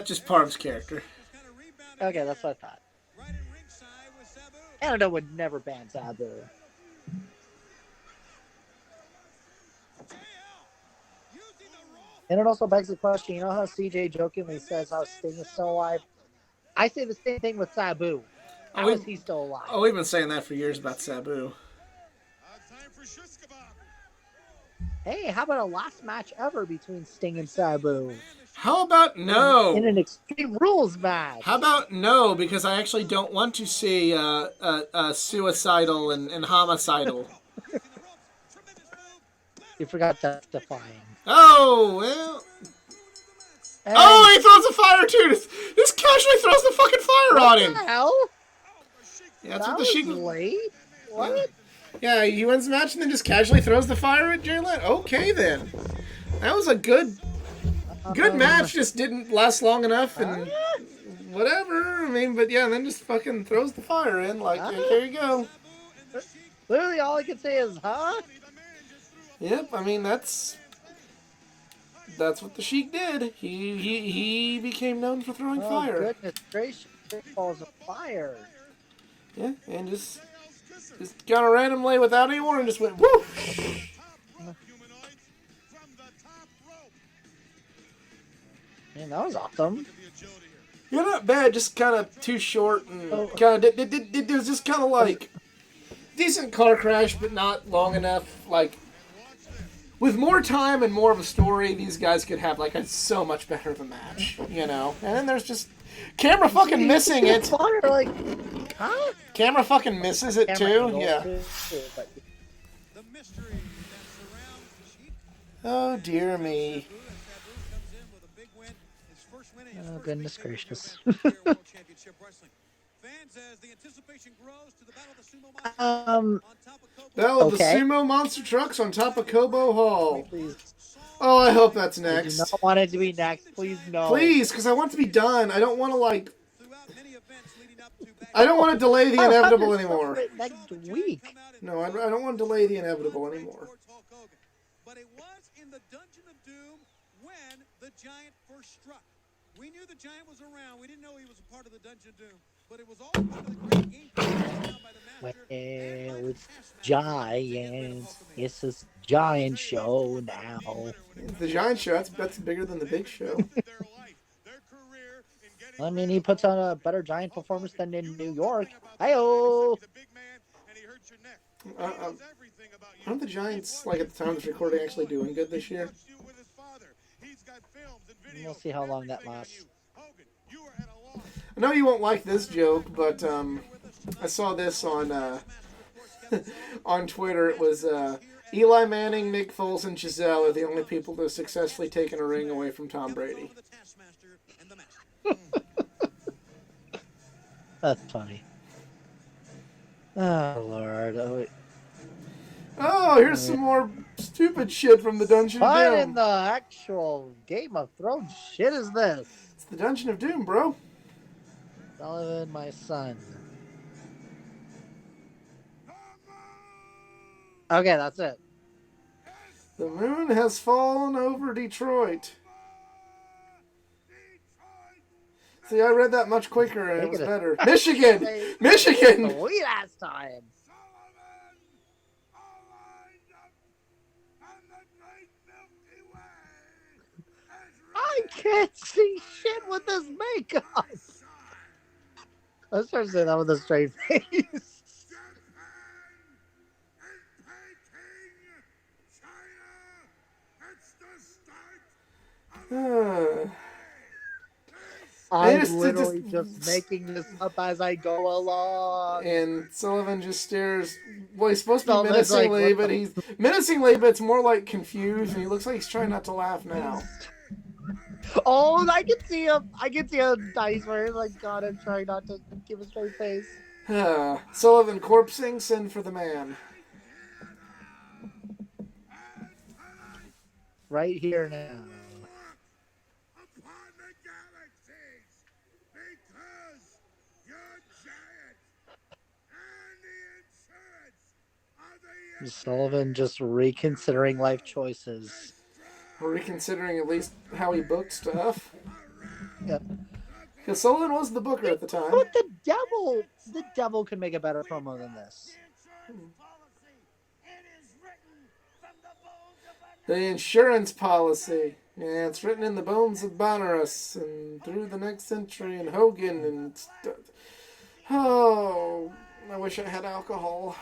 Just part of his character. Okay, that's what I thought. right at ringside with Sabu. Canada would never ban Sabu. JL using the roll. And it also begs the question, you know how CJ jokingly says how Sting is still alive? I say the same thing with Sabu. How is he still alive? Oh, we've been saying that for years about Sabu. Time for shish kebab. Hey, how about a last match ever between Sting and Sabu? How about no? In an Extreme Rules match. How about no? Because I actually don't want to see suicidal and homicidal. You forgot testifying. Oh, well. And Oh, he throws the fire too. Just casually throws the fucking fire on him. what the hell? Yeah, that's That what the was Sheik. late? What? Yeah, he wins the match and then just casually throws the fire at Jay Leno. Okay, then. That was a good match. Just didn't last long enough and whatever. I mean, but yeah, and then just fucking throws the fire in. Like, yeah, here you go. Literally all I can say is, huh? Yep, I mean, that's what the Sheik did. He became known for throwing Oh, fire. goodness gracious. It falls of fire. Yeah, and just got a random lay without any warning, just went woo. Humanoids from the top rope. Man, that was awesome. Look at the agility here. Yeah, not bad. Just kind of too short and Oh. kind of it was just kind of like decent car crash, but not long enough. Like with more time and more of a story, these guys could have like a so much better of a match, you know. And then there's just camera fucking missing it. Fire, like, huh? Camera fucking misses it Camera too. angle Yeah. too, but The mystery that surrounds the Sheik. Oh dear me. Sabu comes in with a big win. His first win in his Oh, first goodness big debut gracious. in World Championship Wrestling. Fans, as the anticipation grows to the Battle of the Sumo Monsters on top of Kobo. Battle of the Okay. Sumo Monster Trucks on top of Kobo Hall. please. Oh, I hope that's I do next. not want it to be next. Please, no. Please, because I want it to be done. I don't want to like. Throughout many events leading up to I don't want to delay the Oh, inevitable just anymore. celebrate Next week. No, I don't want to delay the inevitable anymore. But it was in the Dungeon of Doom when the Giant first struck. We knew the Giant was around. We didn't know he was a part of the Dungeon of Doom. But it was all part of the great game plan laid out by the Master and by Well, the it's Taskmaster. Giants. It's a giant show now. The Giant Show, that's bigger than the Big Show. Their life, their career in getting I mean, he puts on a better giant performance than in New York. Hi-oh! He's a big man and he hurts your neck. Uh, He knows everything about you. Aren't the Giants, like at the time of this recording, actually doing good this year? Watched you with his father. He's got films and videos. We'll see how long that everything on lasts. you. Hogan, you are at a loss. I know you won't like this joke, but I saw this on on Twitter. It was Eli Manning, Nick Foles, and Giselle are the only people to have successfully taken a ring away from Tom Brady. The Taskmaster and the Master. That's funny. Oh, Lord. Oh, wait. Oh, here's some more stupid shit from the Dungeon of What in Doom. the actual Game of Thrones shit is this? It's the Dungeon of Doom, bro. Sullivan, my son. Okay, that's it. The moon has fallen over Detroit. See, I read that much quicker and it was better. Michigan! Michigan! Sweet ass time. I can't see shit with this makeup. Let's try to say that with a straight face. I'm just- literally just making this up as I go along. And Sullivan just stares. Well, he's supposed to be Sullivan's like, menacingly, what but he's menacingly, but it's more like confused, and he looks like he's trying not to laugh now. Oh, I can see him. I can see a nice where he's like, God, I'm trying not to give a straight face. Sullivan corpsing, send for the man. Right here now. Upon the galaxies, because you're giant, and the insurance of the Sullivan just reconsidering life choices. Reconsidering at least how he booked stuff. Yep. Because Sullivan was the booker at the time. But the devil can make a better promo than this. The insurance policy. Yeah, it's written in the bones of Bonnerus and through the next century and Hogan and oh, I wish I had alcohol.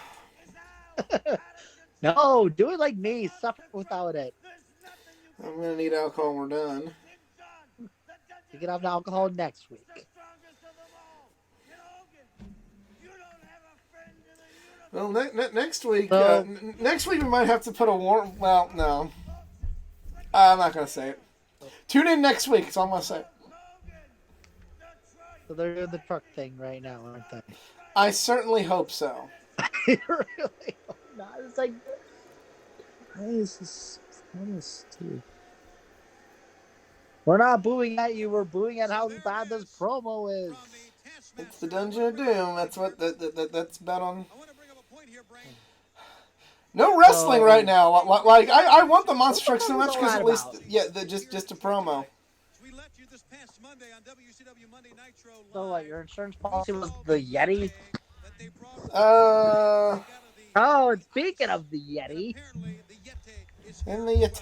No, do it like me. Suffer without it. I'm gonna need alcohol when we're done. You can have alcohol next week. Well, next week, So- next week we might have to put a warm. Well, no, I'm not gonna say it. Tune in next week. That's all I'm gonna say. So they're doing the truck thing right now, aren't they? I certainly hope so. Really? Not. It's like, why is this? What is Steve? We're not booing at you. We're booing at how bad this promo is. It's the Dungeon of Doom. That's what that's bet on. I want to bring up a point here, Brain. No wrestling right now. Like I want the monster truck so What much was because all at that least about? just a promo. We left you this past Monday on WCW Monday Nitro Live. So what? Your insurance policy was the Yeti? That they brought Uh, Oh, and speaking of the Yeti, apparently the Yeti is and the insurance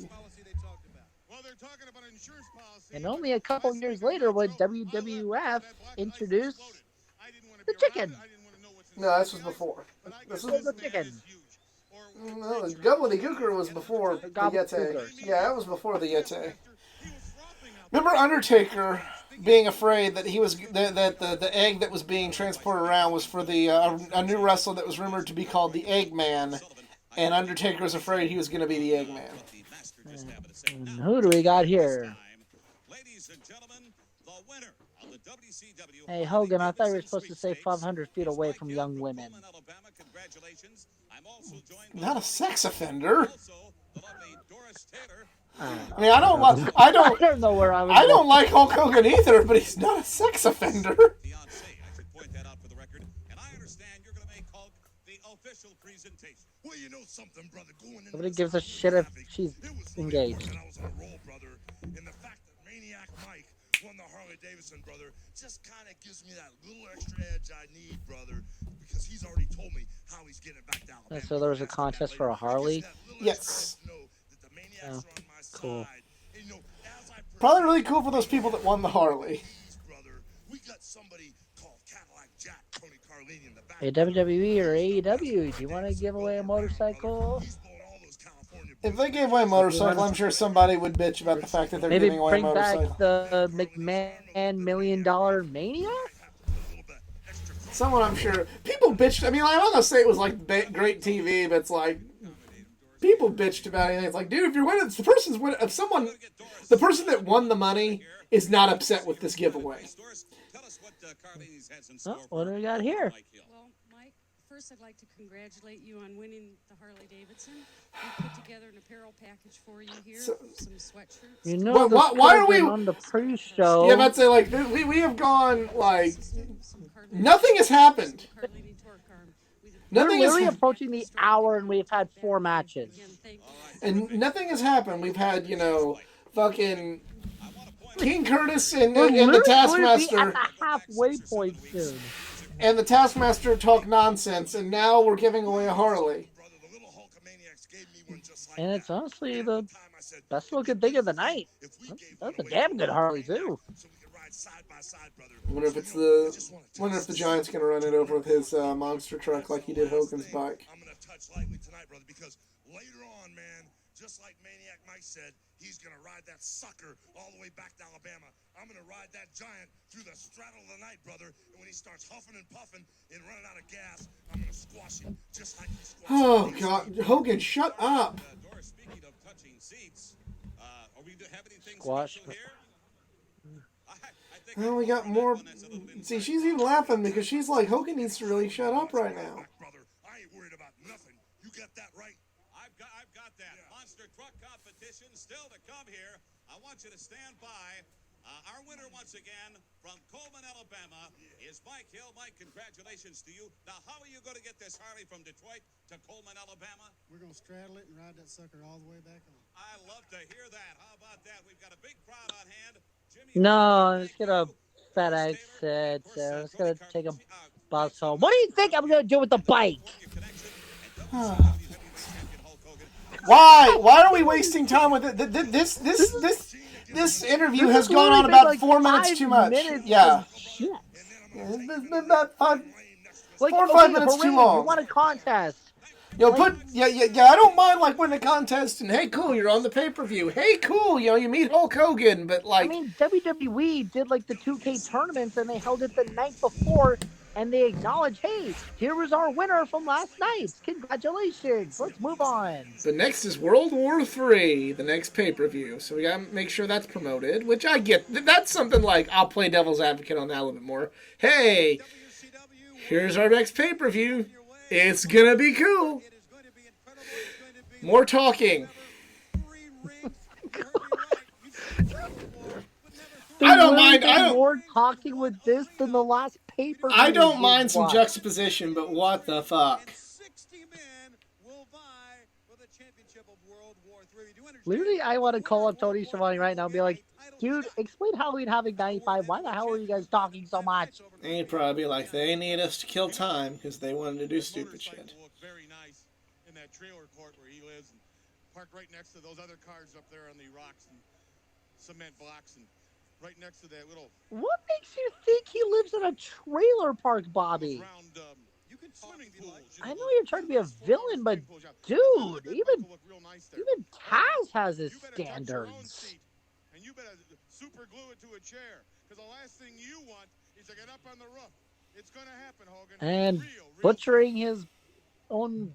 Yeti. policy they talked about. Well, they're talking about an insurance policy. and only a couple years later, when WWF introduced the chicken. No, this was before. This was the chicken. no, Gobbledygooker was before the Yeti. Gobbledygookers. Yeah, that was before the Yeti. Remember Undertaker being afraid that he was that the egg that was being transported around was for the a new wrestler that was rumored to be called the Eggman, and Undertaker was afraid he was going to be the Eggman. And who do we got here? Ladies and gentlemen, the winner of the WCW. Hey, Hogan, I thought you were supposed to say 500 feet away from young women. Congratulations. I'm also joined Not a sex offender. also the lovely Doris Taylor. I mean, I don't know where I was. I don't like Hulk Hogan either, but he's not a sex offender. Fiance, I should point that out for the record. And I understand you're going to make Hulk the official presentation. Well, you know something, brother. Going into Nobody this gives a shit if she's it was engaged. And I was on a roll, brother. And the fact that Maniac Mike won the Harley Davidson, brother, just kind of gives me that little extra edge I need, brother, because he's already told me how he's getting it back down. So there was a contest for a Harley? Yes. Oh, cool. Probably really cool for those people that won the Harley. Brother, we got somebody called Cadillac Jack, Tony Carlini in the back. Hey, WWE or AEW, do you want to give away a motorcycle? He's blowing all those California If they gave away a motorcycle, I'm sure somebody would bitch about the fact that they're Maybe giving away a bring back motorcycle. the McMahon $1 Million Mania? Someone, I'm sure. People bitched. I mean, I'm not gonna say it was like great TV, but it's like people bitched about anything. It's like, dude, if you're winning, the person's winning. If someone, the person that won the money is not upset with this giveaway. Tell us what Carlini's has in Oh, store what do for we got here? Mike Hill. Well, Mike, first I'd like to congratulate you on winning the Harley Davidson. We put together an apparel package for you here, So- some sweatshirts. You know, Well, this why are could've we- been on the pre-show? Yeah, but say like we have gone like some Carlini- nothing has happened. some Carlini torque arm. We did- We're Nothing has literally approaching the hour and we've had 4 matches. Again, thank you. and nothing has happened. We've had fucking King Curtis and We're the literally going to be Taskmaster. at the halfway point soon. And the Taskmaster talk nonsense, and now we're giving away a Harley. Brother, the little Hulkamaniacs gave me one just like And that. it's honestly the Time I said, best looking thing of the night. if we gave That's one a away damn for good the Harley, Maniac, too. So we could ride side by side, brother. I wonder if it's I just wanna wonder if test the this. Giant's gonna run it over with his monster truck like he did Hogan's bike. I'm gonna touch touch lightly tonight, brother, because later on, man, just like Maniac Mike said, he's going to ride that sucker all the way back to Alabama. I'm going to ride that giant through the straddle of the night, brother. And when he starts huffing and puffing and running out of gas, I'm going to squash him just like he squashed Oh, God. Hogan, shut up. Doris, speaking of touching seats, are we have anything Squash. special here? I think Well, we got more. See, she's even laughing because she's like, Hogan needs to really shut up right now. Brother, I ain't worried about nothing. You got that right? I've got that. Yeah. Monster truck competition still to come here. I want you to stand by. Our winner once again from Coleman, Alabama, is Mike Hill. Mike, congratulations to you. Now, how are you going to get this Harley from Detroit to Coleman, Alabama? We're going to straddle it and ride that sucker all the way back home. I love to hear that. How about that? We've got a big crowd on hand. Jimmy, No, I'm just thank gonna you. FedEx Stater, and it. of course, I'm just gonna Tony take a Carpenter, bus home. What do you think I'm gonna do with the bike? Why are we wasting time with it? This interview has gone on about 4 minutes too much. Yeah. Shit. It's been about 4 or 5 okay, minutes too hooray, long. You won a contest. Yo, I don't mind like winning a contest and hey, cool, you're on the pay-per-view. Hey, cool, you meet Hulk Hogan, but like, I mean, WWE did like the 2K tournaments and they held it the night before and they acknowledged, hey, here was our winner from last night. Congratulations. Let's move on. the next is World War III, the next pay-per-view, so we gotta make sure that's promoted. Which I get. That's something like I'll play devil's advocate on that a little bit more. Hey, here's our next pay-per-view. It's gonna be cool. It is going to be incredible. It's going to be More talking. 3 rings. You're right. I don't They mind. did more talking with this than the last paper. I don't mind some juxtaposition, but what the fuck? And 60 men will vie for the championship of World War III. Do you understand? Literally, I want to call up Tony Schiavone right now and be like, dude, explain Halloween Havoc 95. Why the hell are you guys talking so much? They'd probably be like, they need us to kill time because they wanted to do stupid shit. Will look very nice in that trailer court where he lives and parked right next to those other cars up there on the rocks and cement blocks and right next to that little What makes you think he lives in a trailer park, Bobby? round You can swimming talk if you pools. like. you I know, know you're trying to be a villain, but swimming pools, yeah. dude, That even will look real nice there. even Taz has his You better touch your own standards. seat, and you better super glue it to a chair because the last thing you want is to get up on the roof. It's going to happen, Hogan. And Real butchering his own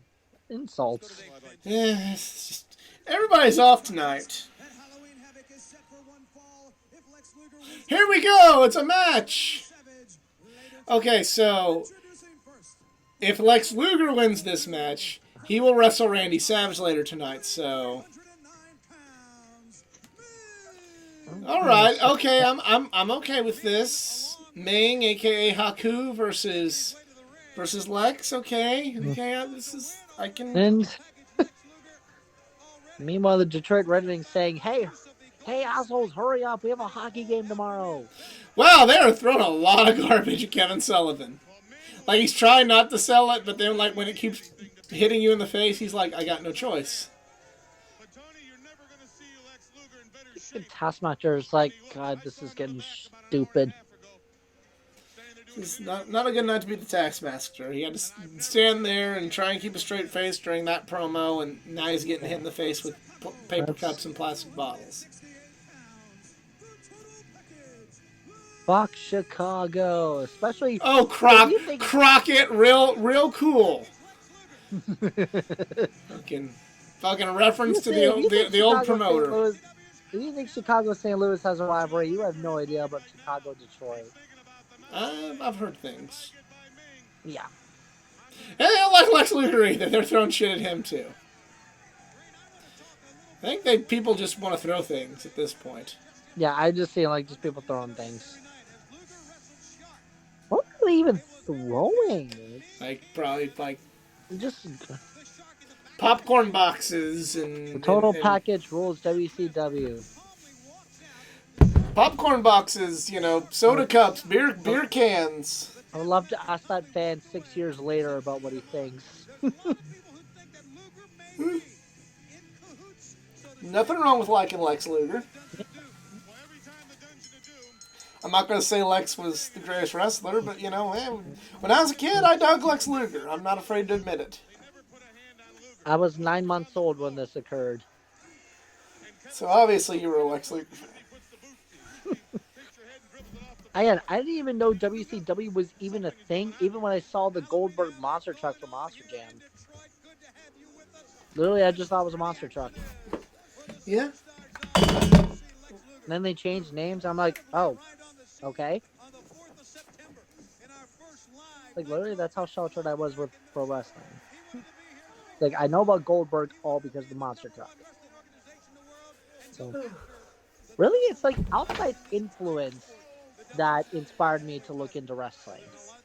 insults. Yeah, it's just, everybody's off tonight. And Halloween Havoc is set for one fall. If Lex Luger wins Here we go. It's a match. Savage, later Okay, so introducing first. if Lex Luger wins this match, he will wrestle Randy Savage later tonight. So, 109 pounds. all right, okay, I'm okay with this. Ming, aka Haku, versus Lex. Okay, this is I can. And meanwhile, the Detroit Red Wings saying, hey, assholes, hurry up. We have a hockey game tomorrow. Wow, they are throwing a lot of garbage at Kevin Sullivan. Like he's trying not to sell it, but then like when it keeps hitting you in the face, he's like, I got no choice. But Tony, you're never going to see Lex Luger in better shape. Taskmaster is like, God, this is getting stupid. It's not a good night to be the Taskmaster. He had to stand there and try and keep a straight face during that promo, and now he's getting hit in the face with paper cups and plastic bottles. Fuck Chicago, especially. Oh, Crockett, real cool. fucking reference to the old promoter. If you think Chicago St. Louis has a rivalry, you have no idea about Chicago Detroit. I've heard things. Yeah. And they don't like Lex Luger either. They're throwing shit at him too. I think people just want to throw things at this point. Yeah, I just see like just people throwing things. What are they even throwing? Like probably like Just popcorn boxes and the total and package rules WCW. popcorn boxes, soda cups, beer cans. I would love to ask that fan 6 years later about what he thinks. Nothing wrong with liking Lex Luger. I'm not going to say Lex was the greatest wrestler, but when I was a kid, I dug Lex Luger. I'm not afraid to admit it. They never put a hand I was 9 months old when this occurred. So obviously you were a Lex Luger fan. I didn't even know WCW was even a thing, even when I saw the Goldberg monster truck for Monster Jam. Literally, I just thought it was a monster truck. Yeah. And then they changed names. I'm like, oh, okay. Like, literally, that's how sheltered I was with pro wrestling. Like, I know about Goldberg all because of the monster truck. So, really, it's like outside influence that inspired me to look into wrestling.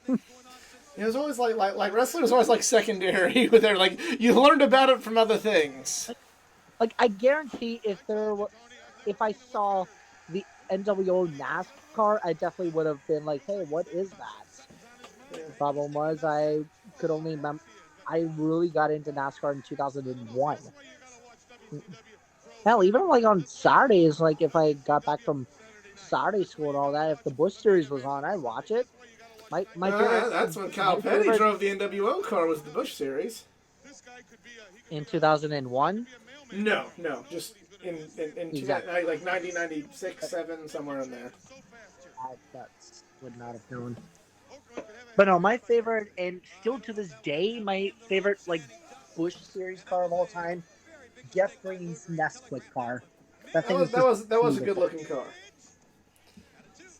It was always like wrestling was always like secondary. With there, like you learned about it from other things. Like, I guarantee if I saw the NWO NASCAR, I definitely would have been like, hey, what is that? The problem was I could only I really got into NASCAR in 2001. Hell, even like on Saturdays, like if I got back from Saturday school and all that, if the Bush Series was on, I'd watch it. My favorite That's when Kyle my Petty favorite drove the NWO car. Was the Bush Series? in 2001. No, just in Exactly. like 1996, 7, somewhere in there. That would not have known. But no, my favorite, and still to this day, my favorite like Bush Series car of all time, Jeff Green's Nesquik car. That thing is just That was a good beautiful. looking car.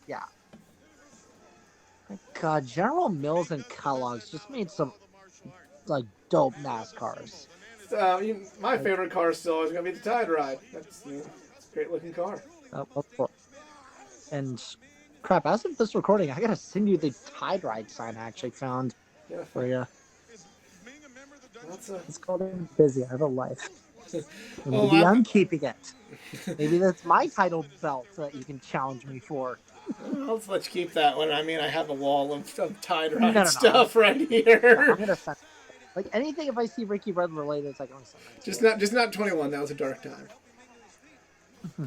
Yeah. My God, General Mills and Kellogg's just made some like dope NASCARs. My favorite car is still always gonna be the Tide Ride. That's it's a great looking car. And crap, as of this recording, I gotta send you the Tide Ride sign I actually found Yeah, for you. that's It's called Busy. I have a life. Oh, Maybe I'm keeping it. Maybe that's my title belt that you can challenge me for. let's keep that one. I mean, I have a wall of Tide No, Ride no, stuff right no. I'm here. gonna send like anything if I see Ricky Red related, it's like I'm gonna send that to Just not 21. That was a dark time.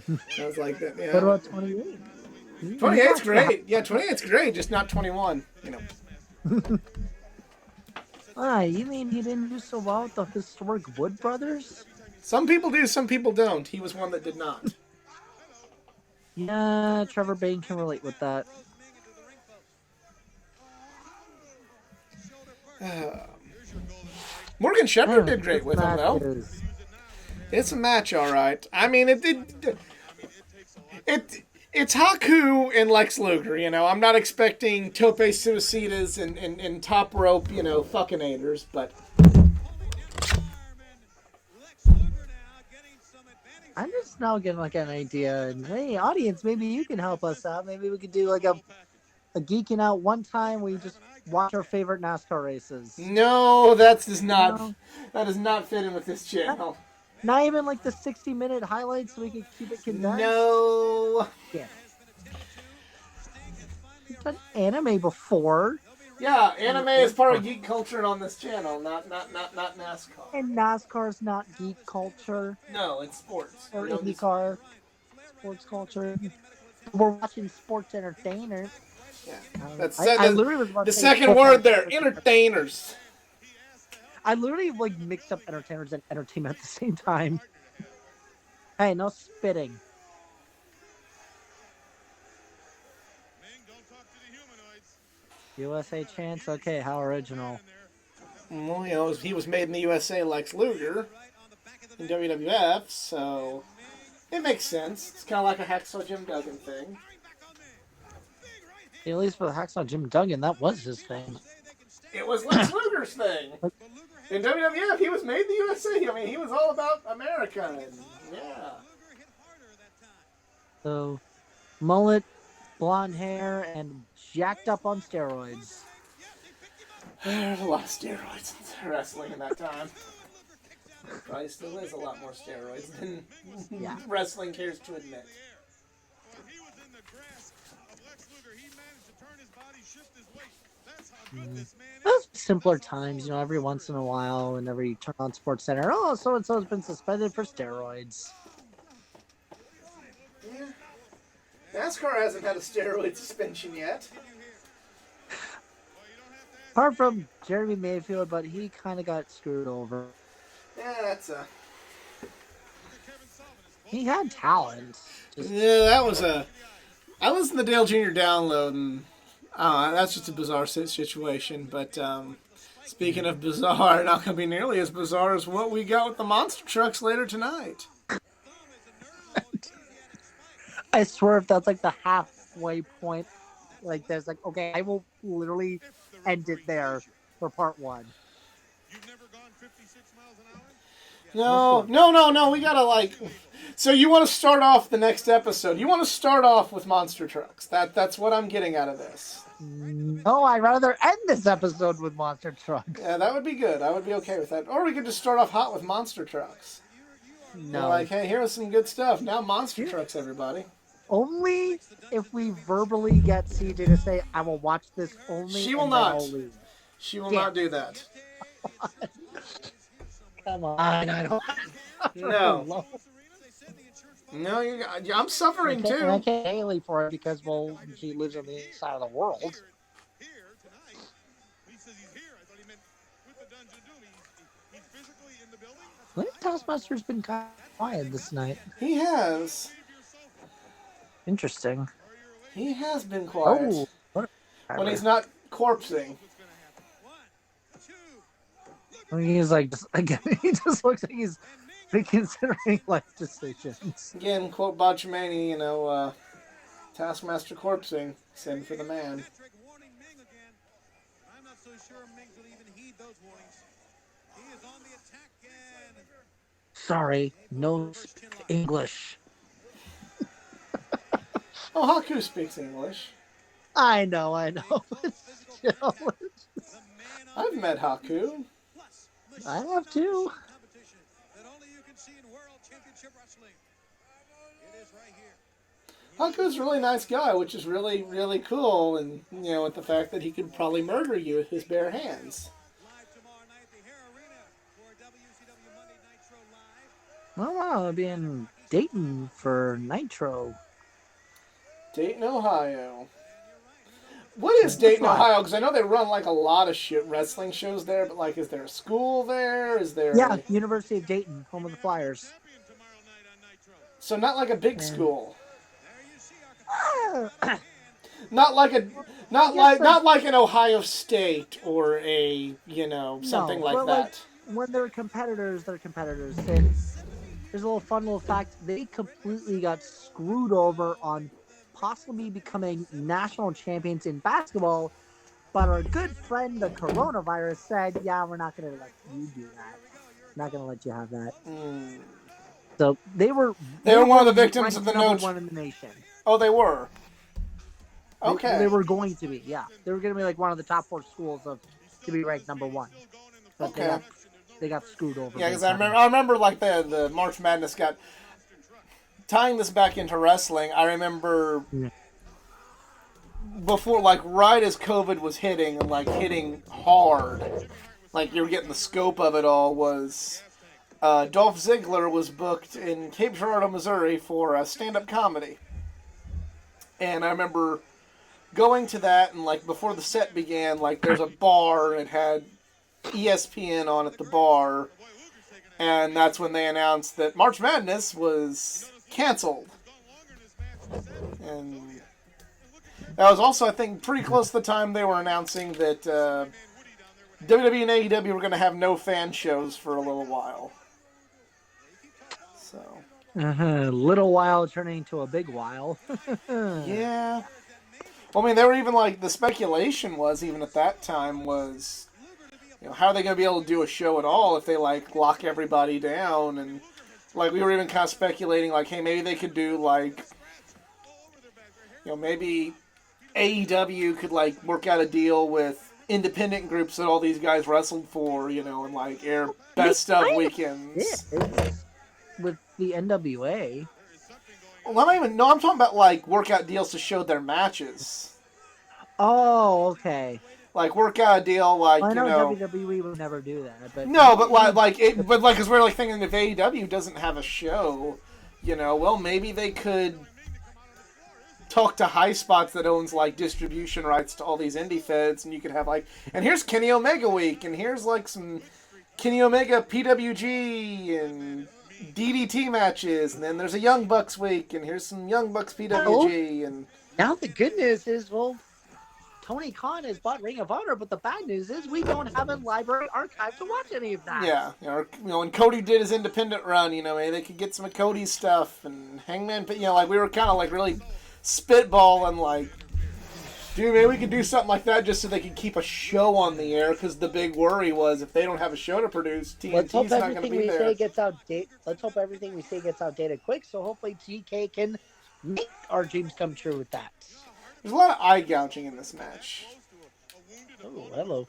you. I was like that. What Yeah, about 28? You 28's got to great. Yeah, 28's great. Just not 21. You know. have. You mean he didn't do so well with the historic Wood brothers? Some people do, some people don't. He was one that did not. Yeah, Trevor Bain can relate with that. Morgan Shepherd Anyway, did great this with him, match though. is It's a match, all right. I mean, it's Haku and Lex Luger. You know, I'm not expecting tope suicidas and top rope, fuckinators, but I'm just now getting like an idea, and hey, audience, maybe you can help us out. Maybe we could do like a geeking out one time where you just watch our favorite NASCAR races. no, No, that does not fit in with this not, channel. not even like the 60-minute highlights so we could keep it condensed. No. Yeah. We've done anime before, Yeah, anime is part of geek culture on this channel, not NASCAR. and NASCAR's not geek culture No, it's sports. or We don't do IndyCar sports culture. We're watching sports entertainers. Yeah. I literally was about The to say second full-time word there, sports entertainers. I literally like mixed up entertainers and entertainment at the same time. Hey, no spitting. USA chance? Okay, how original. Well, he was made in the USA, Lex Luger, in WWF, so it makes sense. It's kind of like a Hacksaw Jim Duggan thing. At least for the Hacksaw Jim Duggan, that was his thing. It was Lex Luger's thing. In WWF, he was made in the USA. I mean, he was all about America. And, yeah. So, mullet, blonde hair, and jacked up on steroids. There's a lot of steroids in wrestling in that time. Probably still is a lot more steroids than wrestling cares to admit. Those simpler times, every once in a while, whenever you turn on Sports Center, oh, so and so has been suspended for steroids. Yeah. NASCAR hasn't had a steroid suspension yet. Apart from Jeremy Mayfield, but he kind of got screwed over. Yeah, that's a. He had talent. Just Yeah, that was a. I listened to Dale Jr. download, and that's just a bizarre situation. But speaking of bizarre, not going to be nearly as bizarre as what we got with the monster trucks later tonight. I swear if that's like the halfway point, like there's like okay, I will literally end it there for part one. You've never gone 56 miles an hour? No. We gotta like. So you want to start off the next episode? You want to start off with monster trucks? That's what I'm getting out of this. No, I'd rather end this episode with monster trucks. Yeah, that would be good. I would be okay with that. Or we could just start off hot with monster trucks. No, Like, hey, here's some good stuff. Now monster trucks, everybody. only if we verbally get CJ to say, "I will watch this only." She will and then not. I'll leave. She will Yeah. not do that. Come on, I don't. No. No, I'm suffering too. I can't Haley for it because well, she lives on the other side of the world. Here tonight. He says he's here. I thought he meant with the Dungeon of Doom. He's physically in the building. I think Taskmaster's been kind of quiet this night. He has. Interesting. He has been quiet. Oh, When he's not corpsing. he's like, again, he just looks like he's reconsidering life decisions. Again, quote Botchamani, Taskmaster corpsing. Send for the man. I'm not so sure Mings will even heed those warnings. He is on the attack again. Sorry, no English. Oh, Haku speaks English. I know, but still. I've met Haku. I have too. That only you can see in World Championship Wrestling. It is right here. Haku's a really nice guy, which is really, really cool. And, with the fact that he could probably murder you with his bare hands. Live tomorrow night, the Hare Arena for WCW Monday Nitro Live. Well, I'll be in Dayton for Nitro. Dayton, Ohio. What is Dayton, Ohio? Because I know they run like a lot of wrestling shows there, but like, is there a school there? Is there? Yeah, University of Dayton, home of the Flyers. So not like a big school. Ah, Not like an Ohio State or a something no, like but, that. When they're competitors, they're competitors. And there's a little fun little fact: they completely got screwed over on possibly becoming national champions in basketball. But our good friend, the coronavirus, said, "Yeah, we're not going to let you do that. Not going to let you have that." So they were one of the victims of the number one in the nation. Oh, they were. Okay. They were going to be, yeah. They were going to be like one of the top 4 schools to be ranked number 1. But Okay. they got screwed over. Yeah, because I remember like the March Madness got tying this back into wrestling. I remember before, like right as COVID was hitting and like hitting hard, like you were getting the scope of it all. Was Dolph Ziggler was booked in Cape Girardeau, Missouri for a stand-up comedy, and I remember going to that and like before the set began, like there's a bar and it had ESPN on at the bar, and that's when they announced that March Madness was canceled. And that was also, I think, pretty close to the time they were announcing that WWE and AEW were going to have no fan shows for a little while. So. Little while turning into a big while. Yeah. Well, I mean, they were even like, the speculation was, even at that time, was, how are they going to be able to do a show at all if they, like, lock everybody down? And, like, we were even kind of speculating, like, hey, maybe they could do, like, maybe AEW could, like, work out a deal with independent groups that all these guys wrestled for, and, like, air best of weekends. With the NWA. Well, I'm talking about, like, workout deals to show their matches. Oh, okay. Like, work out a deal, like, well, I know WWE would never do that, but... No, but, because we're, like, thinking if AEW doesn't have a show, well, maybe they could talk to High Spots that owns, like, distribution rights to all these indie feds, and you could have, like, and here's Kenny Omega Week, and here's, like, some Kenny Omega PWG and DDT matches, and then there's a Young Bucks week, and here's some Young Bucks PWG, and Now the good news is, well, Tony Khan has bought Ring of Honor, but the bad news is we don't have a library archive to watch any of that. yeah, when Cody did his independent run, maybe they could get some of Cody's stuff, and Hangman, like we were kind of like really spitballing, like, dude, maybe we could do something like that just so they could keep a show on the air, because the big worry was if they don't have a show to produce, Let's hope TNT's not going to everything be we there. say gets outdated. Let's hope everything we say gets outdated quick. So hopefully TK can make our dreams come true with that. There's a lot of eye gouging in this match. Oh, hello.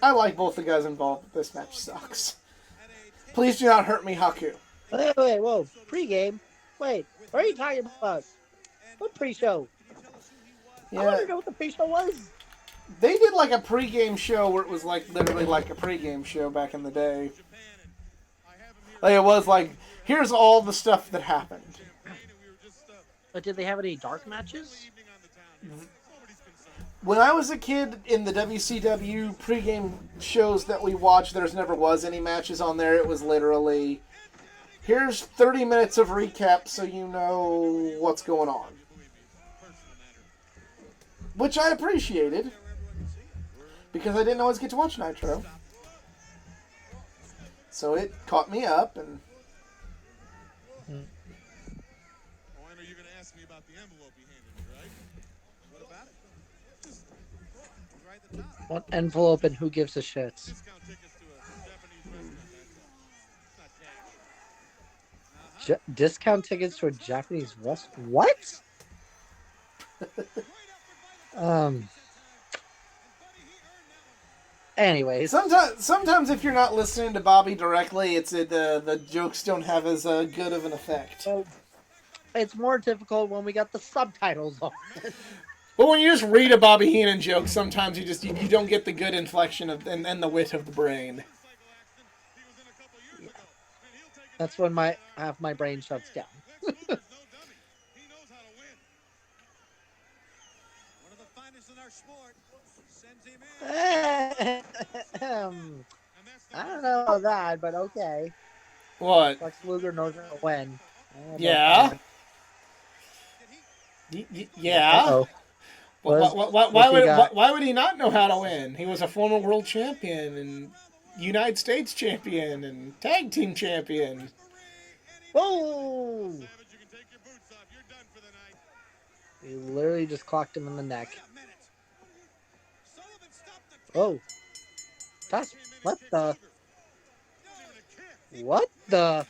I like both the guys involved, but this match sucks. Please do not hurt me, Haku. Wait, whoa. Pre-game? Wait, what are you talking about? What pre-show? I want Yeah, to know what the pre-show was. they did like a pregame show where it was like literally like a pregame show back in the day. Like it was like, here's all the stuff that happened. But did they have any dark matches? When I was a kid in the WCW pregame shows that we watched, there never was any matches on there. It was literally, here's 30 minutes of recap so you know what's going on. Which I appreciated, because I didn't always get to watch Nitro. So it caught me up, and Oh, I know you're going to ask me about the envelope you handed me, right? What about it? Just right at the top. What envelope and who gives a shit? Discount tickets to a Japanese restaurant, that's all. It's not cash. Discount tickets to a Japanese restaurant? What? Anyways, sometimes if you're not listening to Bobby directly, the jokes don't have as good of an effect. so it's more difficult when we got the subtitles on. But when you just read a Bobby Heenan joke, sometimes you don't get the good inflection of and the wit of the brain. That's when half my brain shuts down. There's no dummy. He knows how to win. One of the finest in our sport sends him in. I don't know about that, but okay. What? Lex Luger knows how to win. Yeah. Yeah. Uh-oh. Why would he not know how to win? He was a former world champion and United States champion and tag team champion. Whoa! Savage, you can take your boots off. You're done for the night. He literally just clocked him in the neck. Wait a minute. Sullivan stopped the Oh. That's what the Even a kick. what the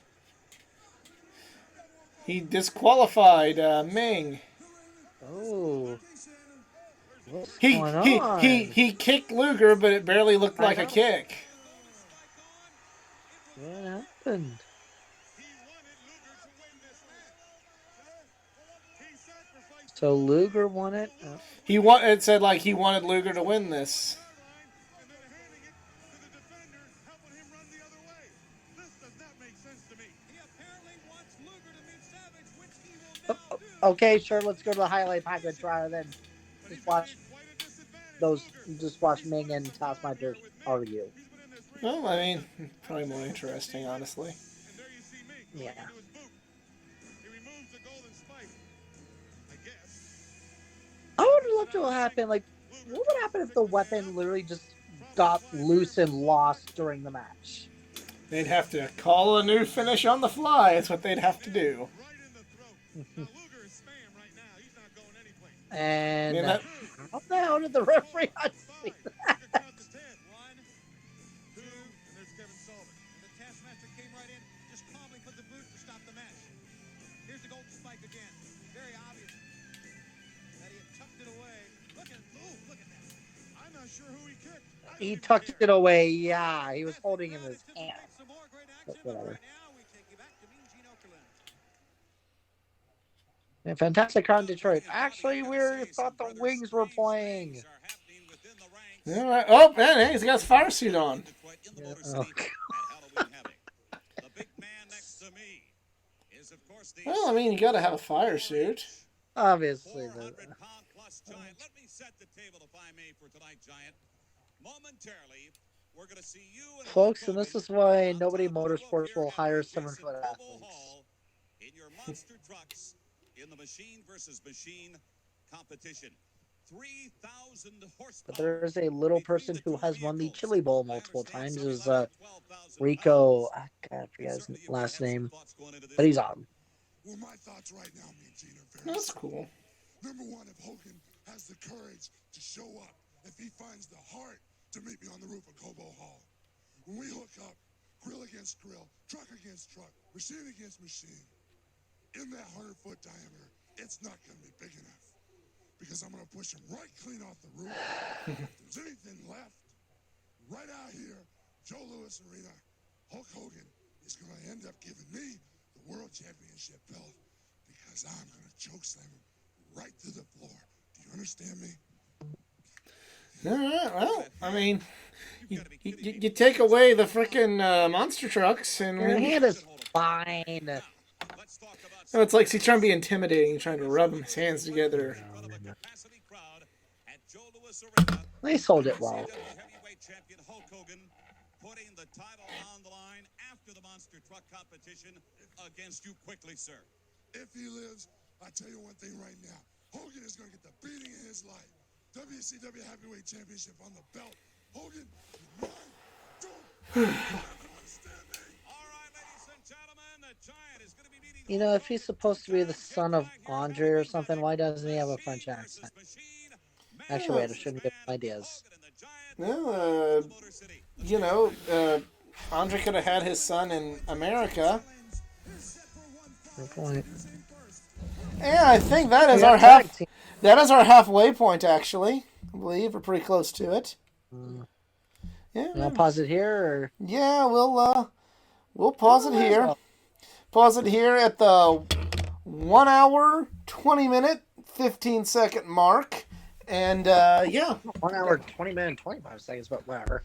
He disqualified Ming. oh. What's He going he on? he kicked Luger, but it barely looked like a kick. What happened? He wanted Luger to win this match. He sacrificed So Luger won it. It said like he wanted Luger to win this. and then handing it to the defender, helping him run the other way. This does not make sense to me. He apparently wants Luger to meet Savage, which he will now do. Okay, sure. Let's go to the highlight package rather than But just he's watch at quite a disadvantage. those. Luger. Just watch Ming and Taskmaster argue. He's been in this ring. Well, I mean, probably more interesting, honestly. And there you see me. Yeah. Into his boot. He removes the golden spike. I guess. I would love to happen. Like, what would happen if the weapon literally just got loose and lost during the match? They'd have to call a new finish on the fly. That's what they'd have to do. Right in the throat. Now Luger is spam right now. He's not going any place. And Yeah, that- how the hell did the referee not see that? Luger counts to 10. 1, 2, and there's Kevin Sullivan. And the Taskmaster came right in, just calmly put the boot to stop the match. Here's the golden spike again. Very obvious that he had tucked it away. Look at that. I'm not sure who he kicked. He tucked it away. Yeah, he was holding it in his hand. Some more great But action, but whatever. right now we take you back to Mean Gene Okerlund. Yeah, fantastic crowd in Detroit. Actually, we thought the Wings were playing. All right. Oh, man, he's got his fire suit on. Oh, The big man next to me is, of course, Well, I mean, you got to have a fire suit. Obviously, 400-pound plus giant. Let me set the table, if I may, for tonight, Giant. Momentarily, we're going to see you and folks, and Hulk this is Hogan why on nobody top of the roof motorsports here will at hire the 7-foot Cobo athletes. Hall in your monster trucks in the machine versus machine competition. 3,000 horsepower. But there's a little between person the who two has won the vehicles. Chili Bowl I multiple understand times. some Is 11 to 12,000 Rico? pounds. I forget his Certainly, you've last gotta have some name, thoughts going into this but he's one. on. Well, my thoughts right now, me and Gene, are very That's simple. cool. Number one, if Hogan has the courage to show up, if he finds the heart to meet me on the roof of Cobo Hall, when we hook up, grill against grill, truck against truck, machine against machine, in that 100-foot diameter, it's not going to be big enough because I'm going to push him right clean off the roof. If there's anything left, right out here, Joe Louis Arena, Hulk Hogan is going to end up giving me the World Championship belt because I'm going to choke slam him right to the floor. Do you understand me? All right, well, I mean, you take away the frickin' monster trucks, and Your hand is fine. oh, it's like he's trying to be intimidating, trying to rub his hands together. Nice, hold it well. Heavyweight champion Hulk Hogan putting the title on the line after the monster truck competition against you quickly, sir. If he lives, I tell you one thing right now. Hogan is going to get the beating of his life. WCW Heavyweight Championship on the belt. Hogan, you don't understand me. All right, ladies and gentlemen, the Giant is going to be meeting. You know, if he's supposed to be the son of Andre or something, why doesn't he have a French accent? Actually, wait, I shouldn't give him ideas. Well, you know, Andre could have had his son in America. Good point. Yeah, I think that is We our got tag half. team. That is our halfway point, actually. I believe we're pretty close to it. Yeah, You want to pause it here, or yeah, we'll pause it here. Pause it here at the 1 hour, 20 minute, 15-second mark. And yeah, 1 hour, 20 minutes, 25 seconds, but whatever.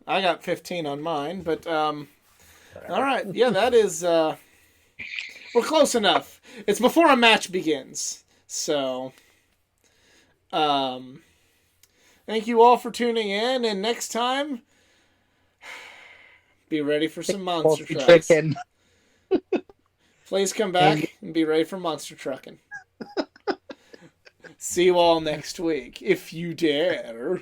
I got 15 on mine. But all right, yeah, that is we're close enough. It's before a match begins, so thank you all for tuning in. And next time, be ready for some monster trucks. Chicken. Please come back and be ready for monster trucking. See you all next week, if you dare.